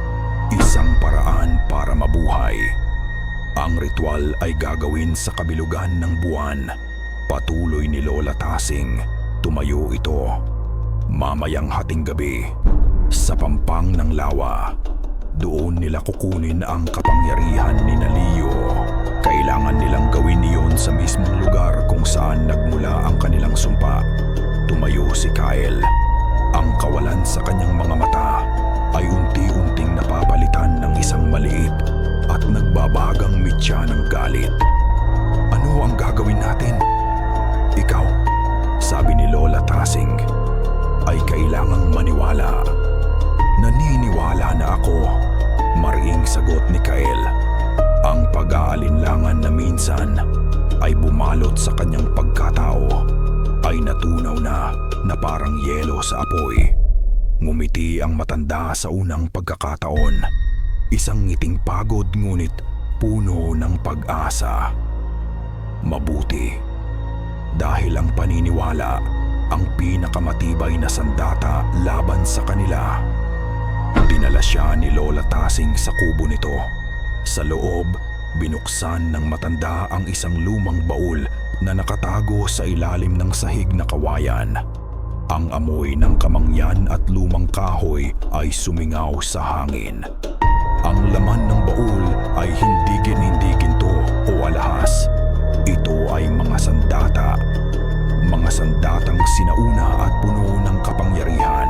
isang paraan para mabuhay. Ang ritual ay gagawin sa kabilugan ng buwan. Patuloy ni Lola Tasing. Tumayo ito. Mamayang hating gabi, sa pampang ng lawa, doon nila kukunin ang kapangyarihan ni Leo. Kailangan nilang gawin iyon sa mismong lugar kung saan nagmula ang kanilang sumpa. Tumayo si Kael. Ang kawalan sa kanyang mga mata ay unti-unting napapalitan ng isang maliit at nagbabagang mitya ng galit. Ano ang gagawin natin? Ikaw, sabi ni Lola Tasing, ay kailangang maniwala. Naniniwala na ako, mariing sagot ni Kael. Ang pag-aalinlangan na minsan ay bumalot sa kanyang pagkatao ay natunaw na parang yelo sa apoy. Ngumiti ang matanda sa unang pagkakataon. Isang ngiting pagod ngunit puno ng pag-asa. Mabuti. Dahil ang paniniwala ang pinakamatibay na sandata laban sa kanila. Dinala siya ni Lola Tasing sa kubo nito. Sa loob, binuksan ng matanda ang isang lumang baul na nakatago sa ilalim ng sahig na kawayan. Ang amoy ng kamangyan at lumang kahoy ay sumingaw sa hangin. Ang laman ng baul ay hindi ginto o alahas, Ito ay mga sandata. Mga sandatang sinauna at puno ng kapangyarihan.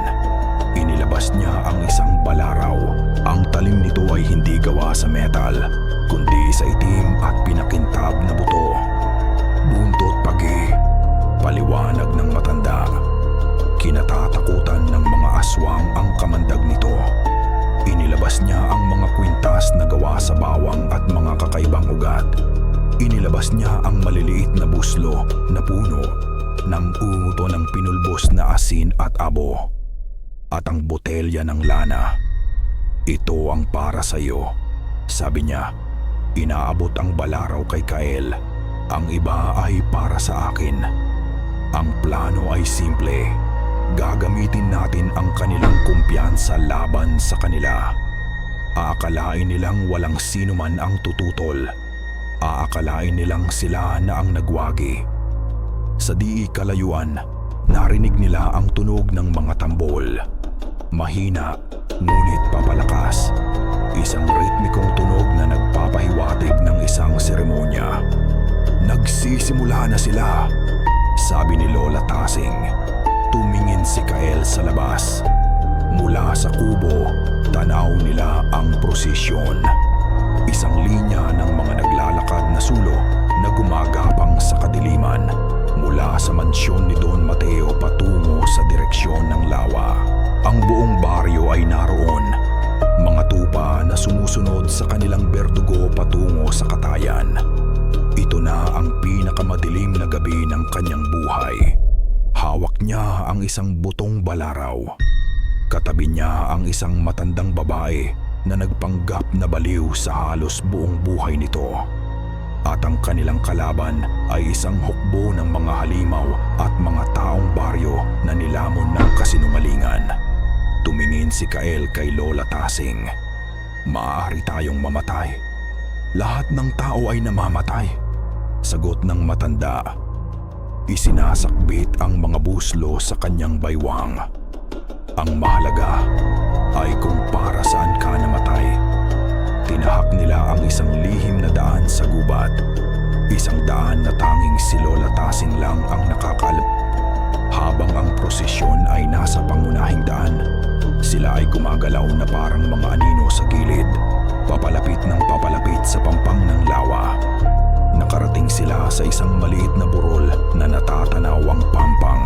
Inilabas niya ang isang balaraw. Ang talim nito ay hindi gawa sa metal, kundi sa itim at pinakintab na buto. Buntot pagi, paliwanag ng matanda. Kinatatakutan ng mga aswang ang kamandag nito. Inilabas niya ang mga kwintas na gawa sa bawang at mga kakaibang ugat. Inilabas niya ang maliliit na buslo na puno ng umuto ng pinulbos na asin at abo. At ang botelya ng lana. Ito ang para sa iyo, sabi niya. Inaabot ang balaraw kay Kael. Ang iba ay para sa akin. Ang plano ay simple. Gagamitin natin ang kanilang kumpiyansa laban sa kanila. Aakalain nilang walang sino man ang tututol. Aakalain nilang sila na ang nagwagi. Sa di kalayuan, narinig nila ang tunog ng mga tambol. Mahina, ngunit papalakas. Isang ritmikong tunog na nagpapahiwatig ng isang seremonya. Nagsisimula na sila, sabi ni Lola Tasing. Tumingin si Kael sa labas. Mula sa kubo, tanaw nila ang prosesyon. Isang linya ng mga naglalakad na sulo na gumagapang sa kadiliman mula sa mansyon ni Don Mateo patungo sa direksyon ng lawa. Ang buong baryo ay naroon. Mga tupa na sumusunod sa kanilang berdugo patungo sa katayan. Ito na ang pinakamadilim na gabi ng kanyang buhay. Hawak niya ang isang butong balaraw. Katabi niya ang isang matandang babae na nagpanggap na baliw sa halos buong buhay nito. At ang kanilang kalaban ay isang hukbo ng mga halimaw at mga taong baryo na nilamon ng kasinungalingan. Tumingin si Kael kay Lola Tasing. Maaari tayong mamatay. Lahat ng tao ay namamatay, sagot ng matanda. Isinasakbit ang mga buslo sa kanyang baywang. Ang mahalaga ay kung para saan ka namatay. Tinahak nila ang isang lihim na daan sa gubat. Isang daan na tanging si Lola Tasing lang ang nakakaalam. Habang ang prosesyon ay nasa pangunahing daan, sila ay gumagalaw na parang mga anino sa gilid, papalapit ng papalapit sa pampang ng lawa. Nakarating sila sa isang maliit na burol na natatanaw ang pampang.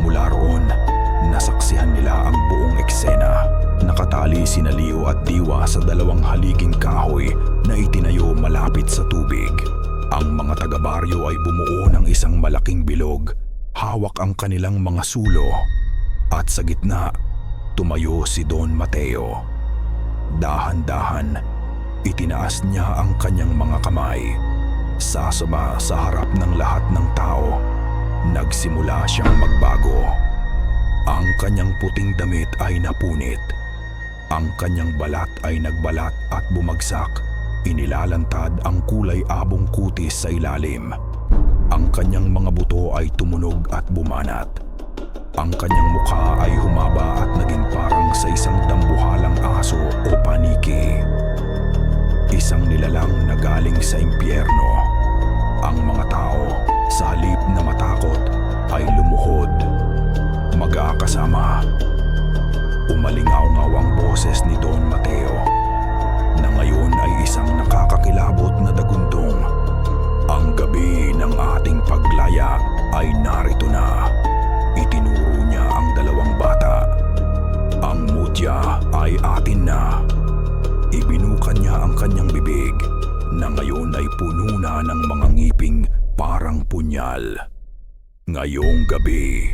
Mula roon, nasaksihan nila ang buong eksena. Nakatali sina Leo at Diwa sa dalawang haliging kahoy na itinayo malapit sa tubig. Ang mga taga-baryo ay bumuo ng isang malaking bilog. Hawak ang kanilang mga sulo. At sa gitna, tumayo si Don Mateo. Dahan-dahan, itinaas niya ang kanyang mga kamay. Sasaba sa harap ng lahat ng tao, nagsimula siyang magbago. Ang kanyang puting damit ay napunit. Ang kanyang balat ay nagbalat at bumagsak. Inilalantad ang kulay abong kutis sa ilalim. Ang kanyang mga buto ay tumunog at bumanat. Ang kanyang mukha ay humaba at naging parang sa isang dambuhalang aso o paniki. Isang nilalang na galing sa impyerno. Ang mga tao, sa halip na matakot, ay lumuhod. Magkakasama. Umalingaw-ngaw ang boses ni Don Mateo, na ngayon ay isang nakakakilabot na dagundong. Ang gabi ng ating paglaya ay narito na. Itinuro niya ang dalawang bata. Ang mutya ay atin na. Ibinukan niya ang kanyang bibig, na ngayon ay puno na ng mga ngiping parang punyal. Ngayong gabi,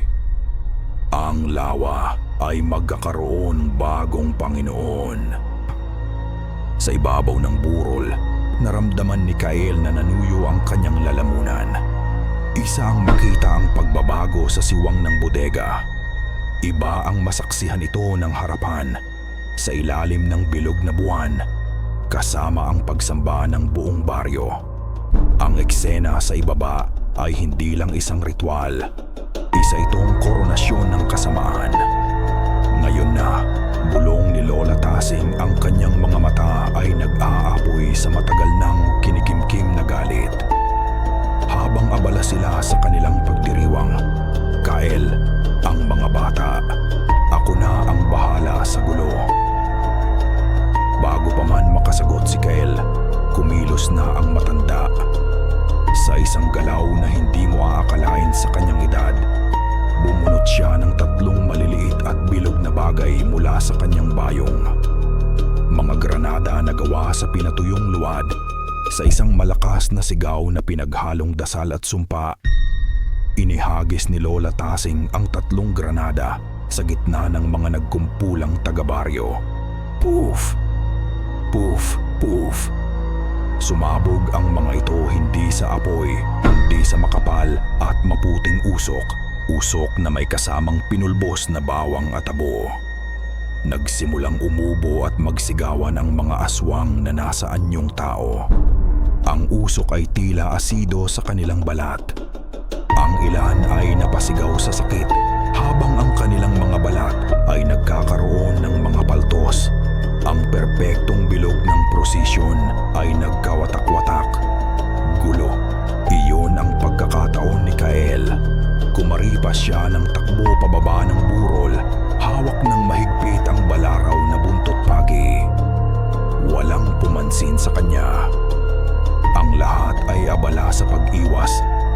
ang lawa ay magkakaroon bagong Panginoon. Sa ibabaw ng burol, naramdaman ni Kael na nanuyo ang kanyang lalamunan. Isa ang makita ang pagbabago sa siwang ng bodega. Iba ang masaksihan ito ng harapan, sa ilalim ng bilog na buwan, kasama ang pagsamba ng buong baryo. Ang eksena sa ibaba ay hindi lang isang ritual. Isa itong koronasyon ng kasamaan. Ngayon na, bulong ni Lola Tasing, ang kanyang mga mata ay nag-aapoy sa matagal ng kinikimkim na galit. Habang abala sila sa kanilang pagdiriwang, Kael, ang mga bata, ako na ang bahala sa gulo. Bago pa man makasagot si Kael, kumilos na ang matanda. Sa isang galaw na hindi mo aakalain sa kanyang edad, bumunot siya ng 3 maliliit at bilog na bagay mula sa kanyang bayong. Mga granada na gawa sa pinatuyong luwad, sa isang malakas na sigaw na pinaghalong dasal at sumpa. Inihagis ni Lola Tasing ang 3 granada sa gitna ng mga nagkumpulang taga-baryo. Poof! Poof! Poof! Sumabog ang mga ito hindi sa apoy, kundi sa makapal at maputing usok. Usok na may kasamang pinulbos na bawang at abo. Nagsimulang umubo at magsigawan ang mga aswang na nasa anyong tao. Ang usok ay tila asido sa kanilang balat. Ang ilan ay napasigaw sa sakit, habang ang kanilang mga balat ay nagkakaroon ng mga paltos. Ang perpektong bilog ng prosesyon ay nagkawatak-watak. Gulo, iyon ang pagkakataon ni Kael. Kumaripas siya ng takbo pababa ng burol, hawak ng mahigpit ang balaraw na buntot pagi. Walang pumansin sa kanya. Ang lahat ay abala sa pag-iwas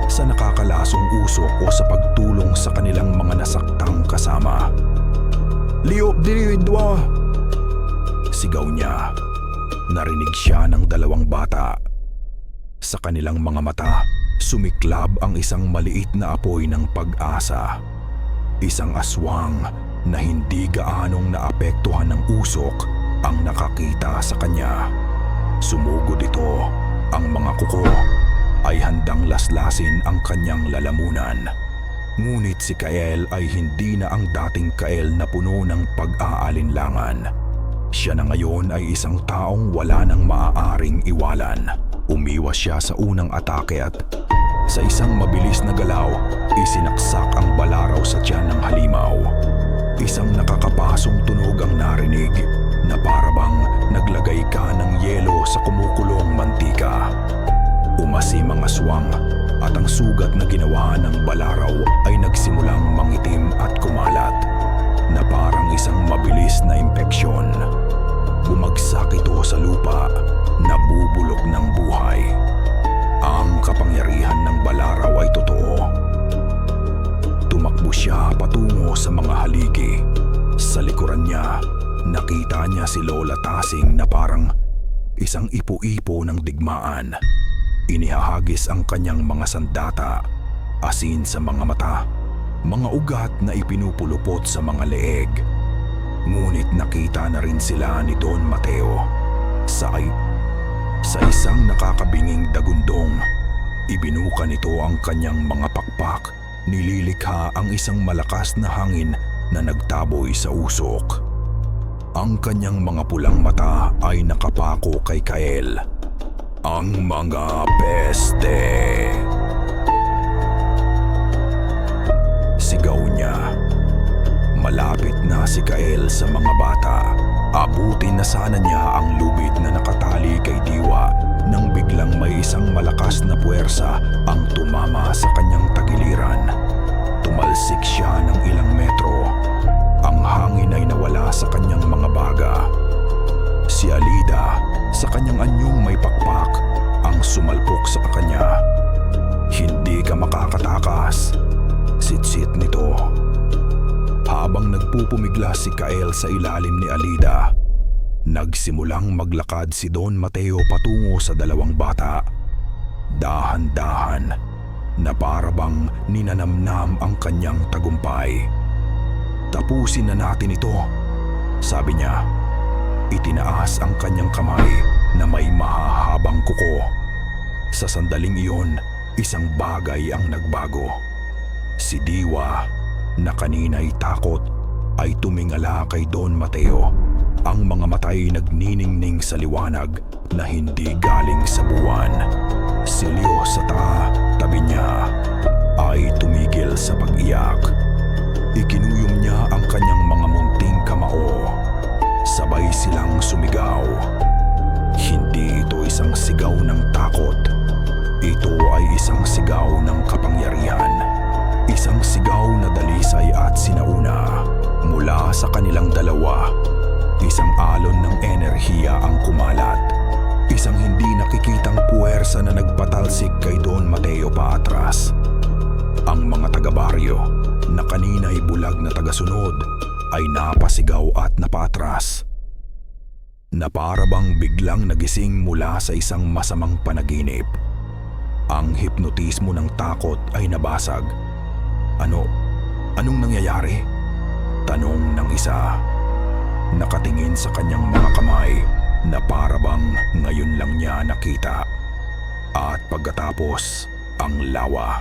sa nakakalasong usok o sa pagtulong sa kanilang mga nasaktang kasama. "Liop diriidwa!" sigaw niya. Narinig siya ng 2 bata. Sa kanilang mga mata, sumiklab ang isang maliit na apoy ng pag-asa. Isang aswang na hindi gaanong naapektuhan ng usok ang nakakita sa kanya. Sumugod ito. Ang mga kuko ay handang laslasin ang kanyang lalamunan. Ngunit si Kael ay hindi na ang dating Kael na puno ng pag-aalinlangan. Siya na ngayon ay isang taong wala nang maaaring iwalan. Umiwas siya sa unang atake at sa isang mabilis na galaw, isinaksak ang balaraw sa tiyan ng halimaw. Isang nakakapasong tunog ang narinig na parabang naglagay ka ng yelo sa kumukulong mantika. Umasim ang aswang at ang sugat na ginawa ng balaraw ay nagsimulang mangitim at kumalat na parang isang mabilis na impeksyon. Bumagsak ito sa lupa, nabubulok ng buhay. Ang kapangyarihan ng balaraw ay totoo. Tumakbo siya patungo sa mga haligi. Sa likuran niya, nakita niya si Lola Tasing na parang isang ipo-ipo ng digmaan. Inihahagis ang kanyang mga sandata, asin sa mga mata, mga ugat na ipinupulupot sa mga leeg. Ngunit nakita na rin sila ni Don Mateo sa isang nakakabinging dagundong. Ibinuka nito ang kanyang mga pakpak, nililikha ang isang malakas na hangin na nagtaboy sa usok. Ang kanyang mga pulang mata ay nakapako kay Kael. Ang mga peste! Sigaw niya. Malapit na si Kael sa mga bata. Abutin na sana niya ang lubid na nakatali kay Diwa nang biglang may isang malakas na puwersa ang tumama sa kanyang tagiliran. Tumalsik siya ng ilang metro. Ang hangin ay nawala sa kanyang mga baga. Si Alida, sa kanyang anyong may pakpak, ang sumalpok sa kanya. "Hindi ka makakatakas," sitsit nito. Habang nagpupumiglas si Kael sa ilalim ni Alida, nagsimulang maglakad si Don Mateo patungo sa 2 bata. Dahan-dahan, na parabang ninanamnam ang kanyang tagumpay. "Tapusin na natin ito," sabi niya. Itinaas ang kanyang kamay na may mahahabang kuko. Sa sandaling iyon, isang bagay ang nagbago. Si Diwa, na kanina'y takot, ay tumingala kay Don Mateo. Ang mga matay nagniningning sa liwanag na hindi galing sa buwan. Si Leo sa tabi niya ay tumigil sa pag-iyak. Ikinuyom niya ang kanyang mga munting kamao. Sabay silang sumigaw. Hindi ito isang sigaw ng takot. Ito ay isang sigaw Dalawa, isang alon ng enerhiya ang kumalat. Isang hindi nakikitang puwersa na nagpatalsik kay Don Mateo paatras. Ang mga taga-baryo na kanina'y bulag na tagasunod ay napasigaw at napaatras. Na para bang biglang nagising mula sa isang masamang panaginip. Ang hipnotismo ng takot ay nabasag. Anong nangyayari? Tanong ng isa. Nakatingin sa kanyang mga kamay na para bang ngayon lang niya nakita. At pagkatapos, ang lawa.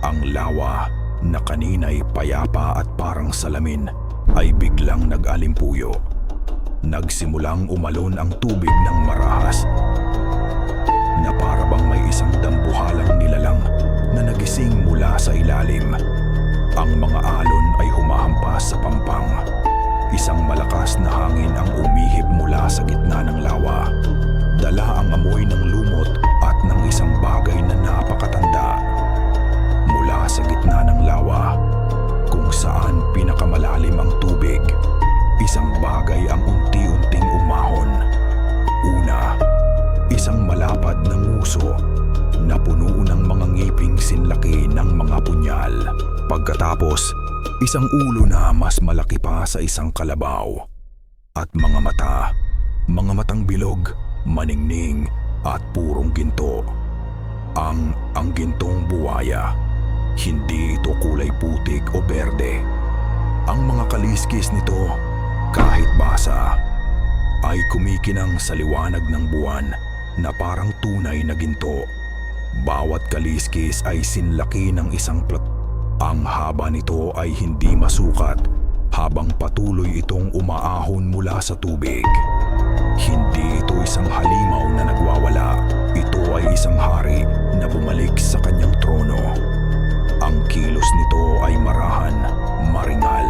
Ang lawa na kanina'y payapa at parang salamin ay biglang nag-alimpuyo. Nagsimulang umalon ang tubig ng marahas na para bang may isang dambuhalang nilalang na nagising mula sa ilalim. Ang mga alon ay humahampas sa pampang. Isang malakas na hangin ang umihip mula sa gitna ng lawa. Dala ang amoy ng lumot at ng isang bagay na napakatanda. Mula sa gitna ng lawa, kung saan pinakamalalim ang tubig, isang bagay ang unti-unting umahon. Una, isang malapad na nguso na puno ng mga ngiping sinlaki ng mga punyal. Pagkatapos, isang ulo na mas malaki pa sa isang kalabaw. At mga matang bilog, maningning at purong ginto. Ang gintong buwaya. Hindi ito kulay putik o berde. Ang mga kaliskis nito, kahit basa, ay kumikinang sa liwanag ng buwan na parang tunay na ginto. Bawat kaliskis ay sinlaki ng isang plat. Ang haba nito ay hindi masukat habang patuloy itong umaahon mula sa tubig. Hindi ito isang halimaw na nagwawala. Ito ay isang hari na bumalik sa kanyang trono. Ang kilos nito ay marahan, maringal,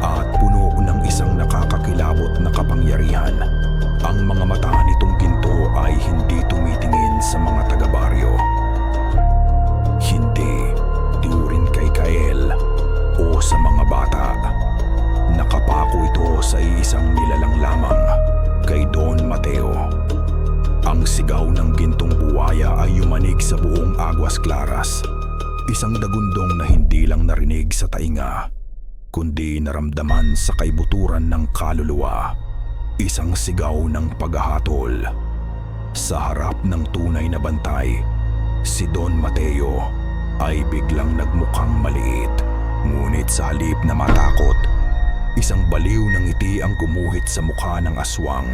at puno ng isang nakakakilabot na kapangyarihan. Ang mga mata nitong ginto ay hindi tumitingin sa mga taga-baryo. Hindi rin kay Kael o sa mga bata. Nakapako ito sa isang nilalang lamang, kay Don Mateo. Ang sigaw ng gintong buwaya ay yumanig sa buong Aguas Claras. Isang dagundong na hindi lang narinig sa tainga, kundi naramdaman sa kaibuturan ng kaluluwa. Isang sigaw ng paghahatol. Sa harap ng tunay na bantay, si Don Mateo ay biglang nagmukhang maliit. Ngunit sa halip na matakot, isang baliw ng ngiti ang gumuhit sa mukha ng aswang.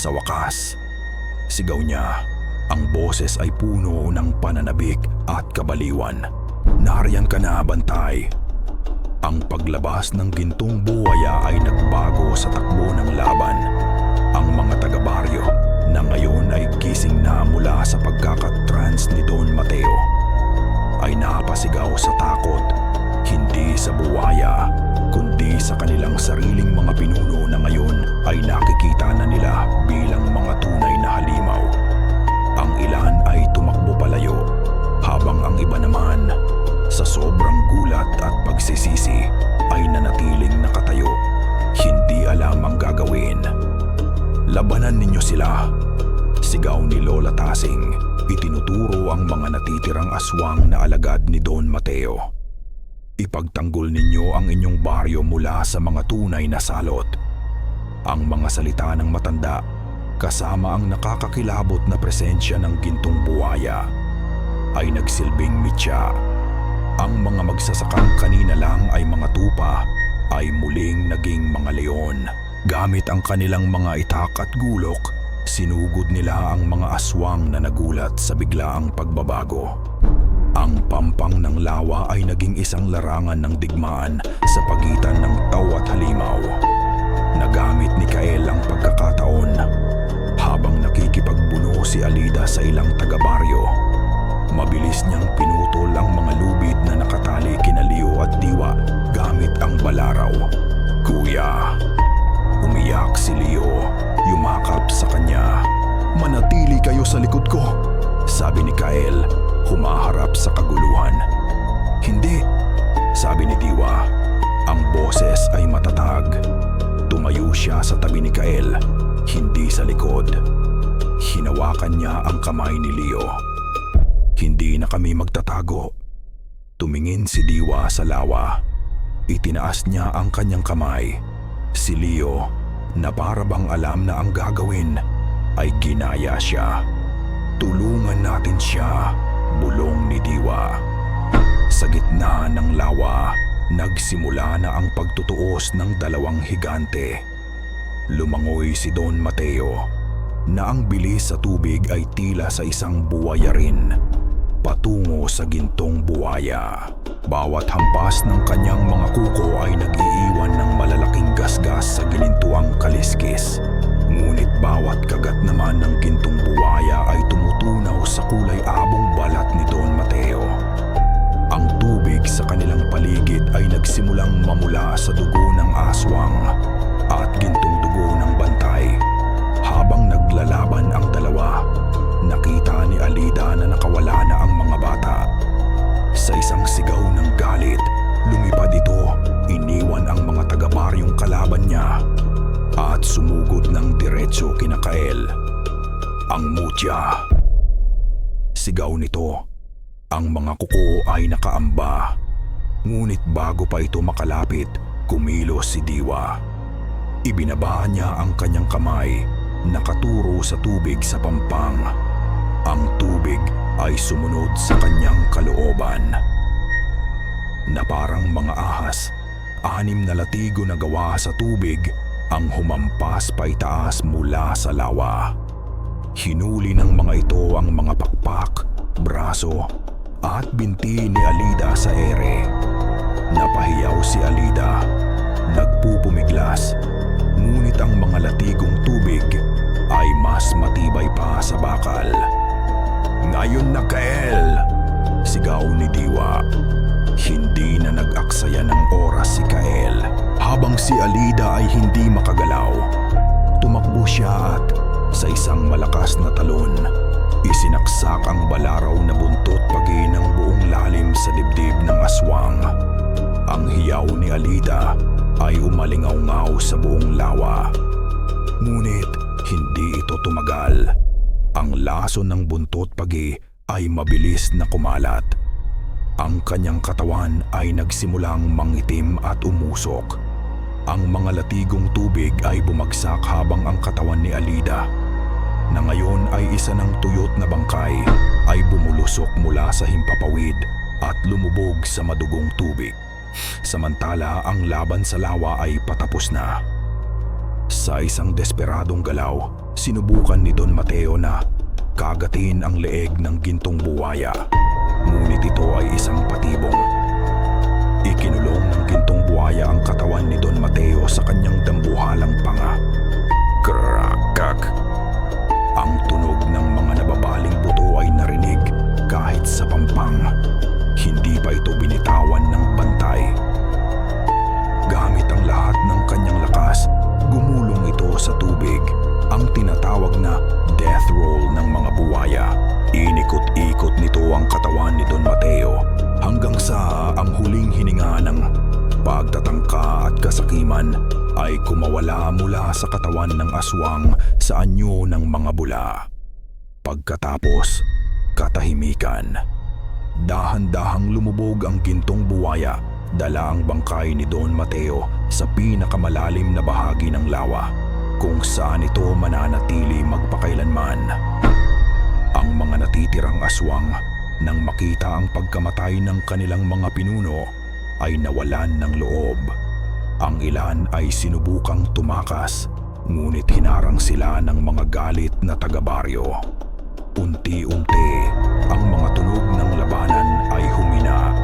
Sa wakas, sigaw niya. Ang boses ay puno ng pananabik at kabaliwan. Nariyan ka na, bantay. Ang paglabas ng gintong buwaya ay nagbago sa takbo ng laban. Ang mga taga-baryo na ngayon ay gising na mula sa pagkakatrans ni Don Mateo ay napasigaw sa takot, hindi sa buwaya, kundi sa kanilang sariling mga pinuno na ngayon ay nakikita na nila bilang mga tunay na halimaw. Ang ilan ay tumakbo palayo, habang ang iba naman, sa sobrang gulat at pagsisisi, ay nanatiling nakatayo, hindi alam ang gagawin. Labanan ninyo sila, sigaw ni Lola Tasing. Itinuturo ang mga natitirang aswang na alagad ni Don Mateo. Ipagtanggol ninyo ang inyong baryo mula sa mga tunay na salot. Ang mga salita ng matanda, kasama ang nakakakilabot na presensya ng gintong buwaya, ay nagsilbing mitya. Ang mga magsasakang kanina lang ay mga tupa ay muling naging mga leon. Gamit ang kanilang mga itak at gulok, sinugod nila ang mga aswang na nagulat sa biglaang pagbabago. Ang pampang ng lawa ay naging isang larangan ng digmaan sa pagitan ng tao at halimaw. Nagamit ni Kael ang pagkakataon. Habang nakikipagbuno si Alida sa ilang taga-baryo, mabilis niyang pinutol ang mga lubid na nakatali kina Leo at Diwa gamit ang balaraw. "Kuya!" Umiyak si Leo, yumakap sa kanya. "Manatili kayo sa likod ko," sabi ni Kael, humaharap sa kaguluhan. "Hindi," sabi ni Diwa. Ang boses ay matatag. Tumayo siya sa tabi ni Kael, hindi sa likod. Hinawakan niya ang kamay ni Leo. Hindi na kami magtatago. Tumingin si Diwa sa lawa. Itinaas niya ang kanyang kamay. Si Leo, na para bang alam na ang gagawin, ay ginaya siya. Tulungan natin siya, bulong ni Diwa. Sa gitna ng lawa, nagsimula na ang pagtutuos ng dalawang higante. Lumangoy si Don Mateo, na ang bilis sa tubig ay tila sa isang buwaya rin, patungo sa gintong buwaya. Bawat hampas ng kanyang mga kuko ay nag-iiwan ng malalaking gasgas sa ginintuang kaliskis. Ngunit bawat kagat naman ng gintong buwaya ay tumutunaw sa kulay abong balat ni Don Mateo. Ang tubig sa kanilang paligid ay nagsimulang mamula sa dugo ng aswang at gintong dugo ng bantay. Habang naglalaban ang dalawa, nakita ni Alida na nakawala na ang mga bata. Sa isang sigaw ng galit, lumipad ito, iniwan ang mga taga-baryong kalaban niya at sumugod ng diretso kina Kael. Ang mutya. Sigaw nito. Ang mga kuko ay nakaamba. Ngunit bago pa ito makalapit, kumilos si Diwa. Ibinaba niya ang kanyang kamay, nakaturo sa tubig sa pampang. Ang tubig ay sumunod sa kanyang kalooban. Na parang mga ahas, 6 na latigo na gawa sa tubig ang humampas paitaas mula sa lawa. Hinuli ng mga ito ang mga pakpak, braso, at binti ni Alida sa ere. Napahiyaw si Alida, nagpupumiglas, ngunit ang mga latigong tubig ay mas matibay pa sa bakal. "Ngayon na, Kael!" sigaw ni Diwa. Hindi na nag-aksaya ng oras si Kael. Habang si Alida ay hindi makagalaw, tumakbo siya at sa isang malakas na talon, isinaksak ang balaraw na buntot pagi ng buong lalim sa dibdib ng aswang. Ang hiyaw ni Alida ay umalingaw-ngaw sa buong lawa. Ngunit hindi ito tumagal. Ang lason ng buntot pagi ay mabilis na kumalat. Ang kanyang katawan ay nagsimulang mangitim at umusok. Ang mga latigong tubig ay bumagsak habang ang katawan ni Alida, na ngayon ay isa ng tuyot na bangkay, ay bumulusok mula sa himpapawid at lumubog sa madugong tubig. Samantala ang laban sa lawa ay patapos na. Sa isang desperadong galaw, sinubukan ni Don Mateo na kagatin ang leeg ng gintong buwaya. Ngunit ito ay isang patibong. Ikinulong ng gintong buwaya ang katawan ni Don Mateo sa kanyang dambuhalang panga. Krakak! Ang tunog ng mga nababaling buto ay narinig kahit sa pampang. Hindi pa ito binitawan ng bantay. Gamit ang lahat ng kanyang lakas, gumulong ito sa tubig, ang tinatawag na death roll ng mga buwaya. Inikot-ikot nito ang katawan ni Don Mateo hanggang sa ang huling hininga ng pagtatangka at kasakiman ay kumawala mula sa katawan ng aswang sa anyo ng mga bula. Pagkatapos, katahimikan. Dahan-dahang lumubog ang gintong buwaya, dala ang bangkay ni Don Mateo sa pinakamalalim na bahagi ng lawa, kung saan ito mananatili magpakailanman. Ang mga natitirang aswang, nang makita ang pagkamatay ng kanilang mga pinuno, ay nawalan ng loob. Ang ilan ay sinubukang tumakas, ngunit hinarang sila ng mga galit na taga-baryo. Unti-unti, ang mga tunog ng labanan ay humina.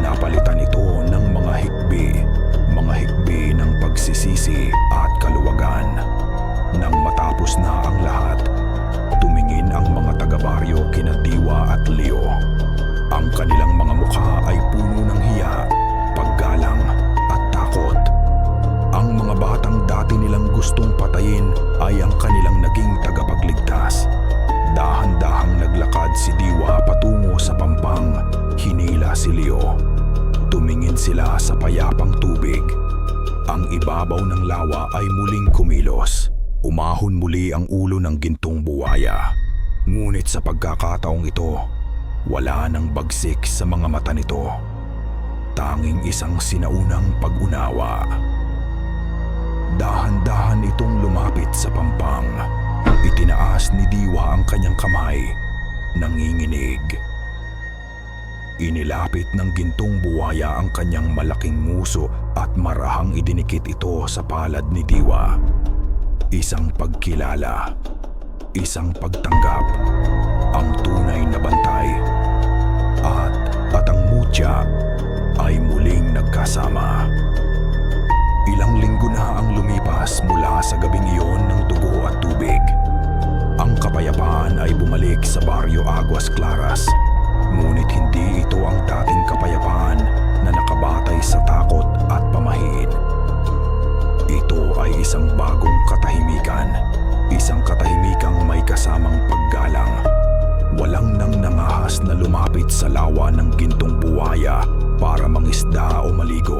Napalitan ito ng mga hikbi ng pagsisisi at kaluwagan. Nang matapos na ang lahat, tumingin ang mga taga-baryo kina Diwa at Leo. Ang kanilang mga mukha ay puno ng hiya, paggalang at takot. Ang mga batang dati nilang gustong patayin ay ang kanilang naging tagapagligtas. Dahan-dahang naglakad si Diwa patungo sa pampang, hinila si Leo. Tumingin sila sa payapang tubig. ibabaw ng lawa ay muling kumilos. Umahon muli ang ulo ng gintong buwaya. Ngunit sa pagkakataong ito, wala nang bagsik sa mga mata nito. Tanging isang sinaunang pag-unawa. Dahan-dahan itong lumapit sa pampang. Itinaas ni Diwa ang kanyang kamay, nanginginig. Inilapit ng gintong buwaya ang kanyang malaking nguso at marahang idinikit ito sa palad ni Diwa. Isang pagkilala, isang pagtanggap, ang tunay na bantay, at ang mutya ay muling nagkasama. Ilang linggo na ang lumipas mula sa gabing iyon ng dugo at tubig. Ang kapayapaan ay bumalik sa Baryo Aguas Claras. Ngunit hindi ito ang dating kapayapaan na nakabatay sa takot at pamahiin. Ito ay isang bagong katahimikan, isang katahimikang may kasamang paggalang. Walang nang nangahas na lumapit sa lawa ng gintong buwaya para mangisda o maligo.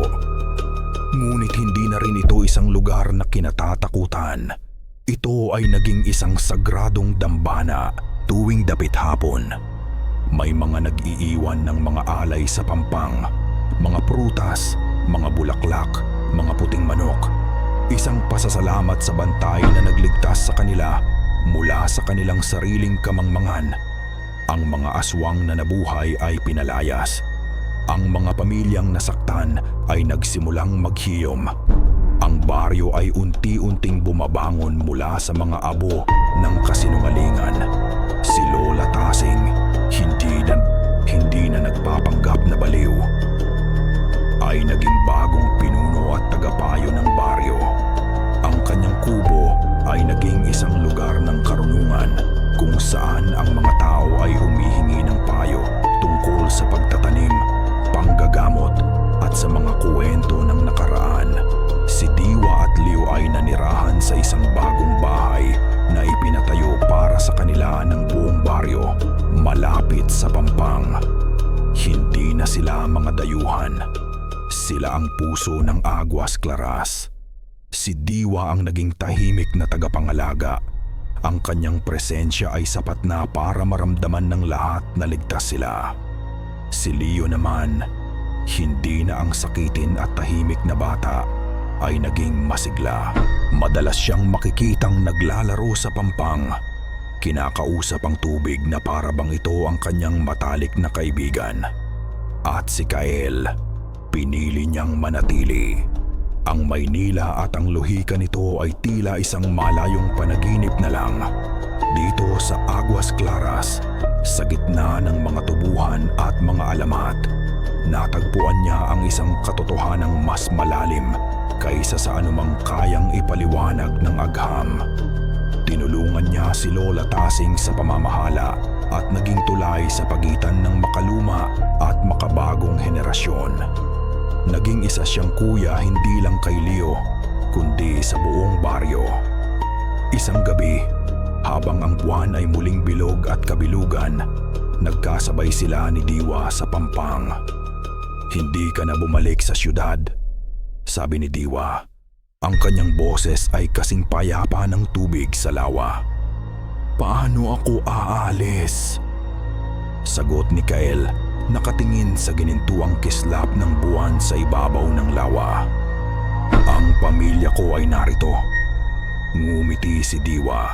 Ngunit hindi na rin ito isang lugar na kinatatakutan. Ito ay naging isang sagradong dambana tuwing dapit hapon. May mga nag-iiwan ng mga alay sa pampang, mga prutas, mga bulaklak, mga puting manok. Isang pasasalamat sa bantay na nagligtas sa kanila mula sa kanilang sariling kamangmangan. Ang mga aswang na nabuhay ay pinalayas. Ang mga pamilyang nasaktan ay nagsimulang maghiyom. Ang baryo ay unti-unting bumabangon mula sa mga abo ng kasinungalingan. Si Lola Tasing, hindi na nagpapanggap na baliw, ay naging bagong pinuno at tagapayo ng baryo. Ang kanyang kubo ay naging isang lugar ng karunungan kung saan ang mga tao ay humihingi ng payo tungkol sa pagtatanim, panggagamot at sa mga kuwento ng nakaraan. Si Diwa at Liu ay nanirahan sa isang bagong bahay na ipinatayo para sa kanila ng buong baryo, malapit sa pampang. Hindi na sila mga dayuhan. Sila ang puso ng Aguas Claras. Si Diwa ang naging tahimik na tagapangalaga. Ang kanyang presensya ay sapat na para maramdaman ng lahat na ligtas sila. Si Leo naman, hindi na ang sakitin at tahimik na bata, ay naging masigla. Madalas siyang makikitang naglalaro sa pampang. Kinakausap ang tubig na para bang ito ang kanyang matalik na kaibigan. At si Kael, pinili niyang manatili. Ang Maynila at ang luhika nito ay tila isang malayong panaginip na lang. Dito sa Aguas Claras, sa gitna ng mga tubuhan at mga alamat, natagpuan niya ang isang katotohanang mas malalim kaysa sa anumang kayang ipaliwanag ng agham. Tinulungan niya si Lola Tasing sa pamamahala at naging tulay sa pagitan ng makaluma at makabagong henerasyon. Naging isa siyang kuya hindi lang kay Leo, kundi sa buong baryo. Isang gabi, habang ang buwan ay muling bilog at kabilugan, nagkasabay sila ni Diwa sa pampang. "Hindi ka na bumalik sa syudad," sabi ni Diwa. Ang kanyang boses ay kasing payapa ng tubig sa lawa. "Paano ako aalis?" Sagot ni Kael, nakatingin sa ginintuang kislap ng buwan sa ibabaw ng lawa. "Ang pamilya ko ay narito." Ngumiti si Diwa,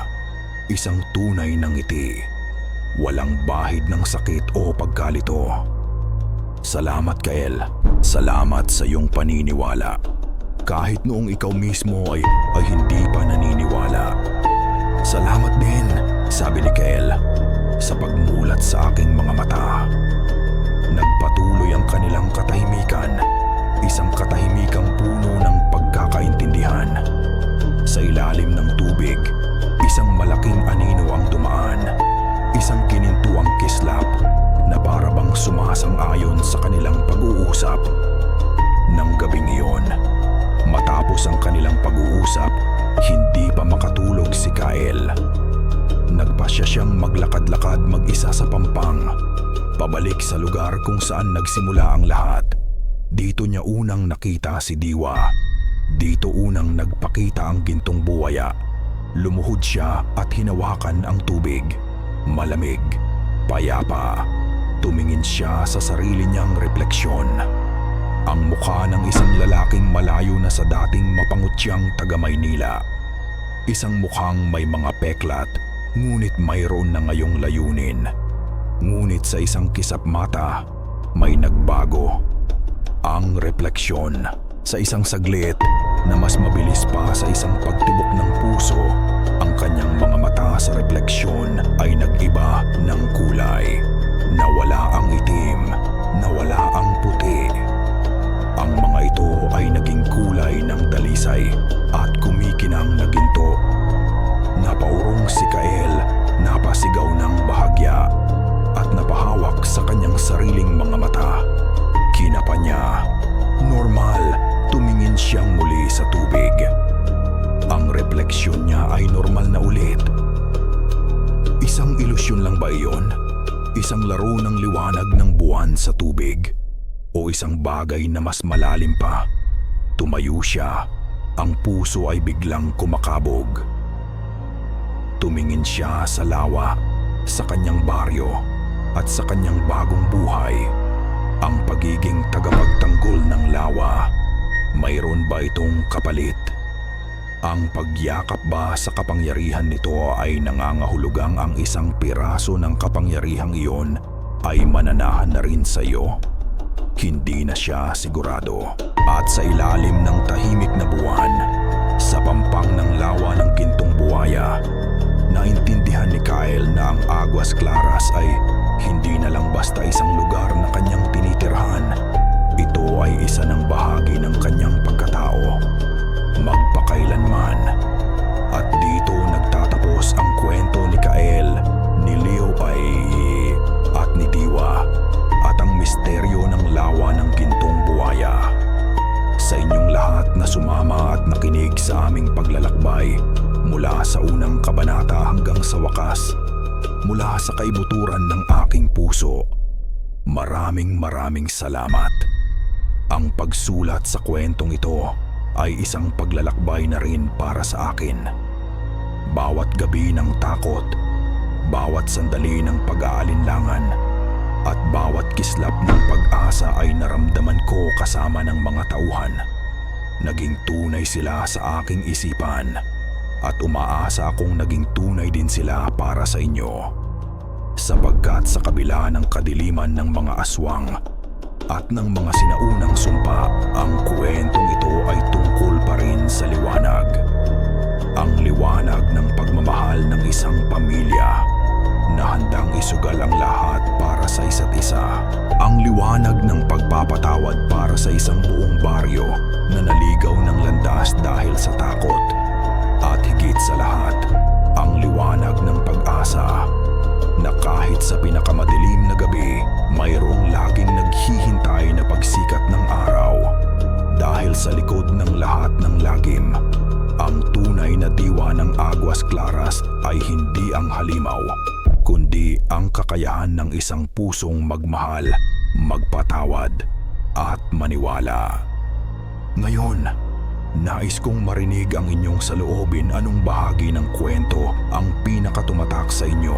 isang tunay na ngiti. Walang bahid ng sakit o pagkalito. "Salamat, Kael. Salamat sa iyong paniniwala. Kahit noong ikaw mismo ay hindi pa naniniwala." "Salamat din," sabi ni Kael, sa pagmulat sa aking mga mata. Nagpatuloy ang kanilang katahimikan, isang katahimikang puno ng pagkakaintindihan. Sa ilalim ng tubig, isang malaking anino ang dumaan, isang ginintuang kislap na parabang sumasang-ayon sa kanilang pag-uusap. Nang gabing iyon, matapos ang kanilang pag-uusap, hindi pa makatulog si Kael. Nagpasya siyang maglakad-lakad mag-isa sa pampang, pabalik sa lugar kung saan nagsimula ang lahat. Dito niya unang nakita si Diwa. Dito unang nagpakita ang gintong buwaya. Lumuhod siya at hinawakan ang tubig. Malamig, payapa. Tumingin siya sa sarili niyang refleksyon. Ang mukha ng isang lalaking malayo na sa dating mapangutyang taga Maynila. Isang mukhang may mga peklat, ngunit mayroon na ngayong layunin. Ngunit sa isang kisap mata, may nagbago. Ang refleksyon. Sa isang saglit na mas mabilis pa sa isang pagtibok ng puso, ang kanyang mga mata sa refleksyon ay nag-iba ng kulay. Nawala ang itim, nawala ang puti. Ang mga ito ay naging kulay ng dalisay at kumikinang na ginto. Napaurong si Kael, napasigaw ng bahagya at napahawak sa kanyang sariling mga mata. Kinapa niya. Normal, tumingin siyang muli sa tubig. Ang refleksyon niya ay normal na ulit. Isang ilusyon lang ba iyon? Isang laro ng liwanag ng buwan sa tubig? O isang bagay na mas malalim pa? Tumayo siya. Ang puso ay biglang kumakabog. Tumingin siya sa lawa, sa kanyang baryo, at sa kanyang bagong buhay. Ang pagiging tagapagtanggol ng lawa, mayroon ba itong kapalit? Ang pagyakap ba sa kapangyarihan nito ay nangangahulugang ang isang piraso ng kapangyarihang iyon ay mananahan na rin sa iyo? Hindi na siya sigurado. At sa ilalim ng tahimik na buwan, sa pampang ng lawa ng gintong buwaya, naintindihan ni Kyle na ang Aguas Claras ay hindi na lang basta isang lugar na kanyang tinitirhan. Ito ay isa ng bahagi ng kanyang pagkatao. Magpakailanman. At dito nagtatapos ang kwento ni Kael, ni Leopay at ni Diwa, at ang misteryo ng lawa ng gintong buwaya. Sa inyong lahat na sumama at nakinig sa aming paglalakbay, mula sa unang kabanata hanggang sa wakas, mula sa kaibuturan ng aking puso, maraming salamat. Ang pagsulat sa kwentong ito ay isang paglalakbay na rin para sa akin. Bawat gabi ng takot, bawat sandali ng pag-aalinlangan, at bawat kislap ng pag-asa ay naramdaman ko kasama ng mga tauhan. Naging tunay sila sa aking isipan, at umaasa akong naging tunay din sila para sa inyo. Sapagkat sa kabila ng kadiliman ng mga aswang at ng mga sinaunang sumpa, ang kwentong ito ay tungkol pa rin sa liwanag. Ang liwanag ng pagmamahal ng isang pamilya na handang isugal ang lahat para sa isa't isa. Ang liwanag ng pagpapatawad para sa isang buong baryo na naligaw ng landas dahil sa takot. At higit sa lahat, ang liwanag ng pag-asa na kahit sa pinakamadilim na gabi, mayroong laging naghihintay na pagsikat ng araw. Dahil sa likod ng lahat ng lagim, ang tunay na diwa ng Aguas Claras ay hindi ang halimaw, kundi ang kakayahan ng isang pusong magmahal, magpatawad, at maniwala. Ngayon, nais kong marinig ang inyong saloobin. Anong bahagi ng kwento ang pinakatumatak sa inyo?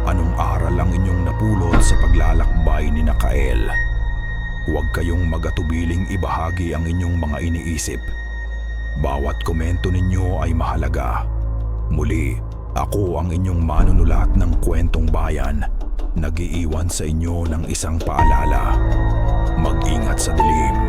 Anong aral ang inyong napulot sa paglalakbay ni Kael? Huwag kayong magatubiling ibahagi ang inyong mga iniisip. Bawat komento ninyo ay mahalaga. Muli, ako ang inyong manunulat ng kwentong bayan, nag-iiwan sa inyo ng isang paalala. Mag-ingat sa dilim.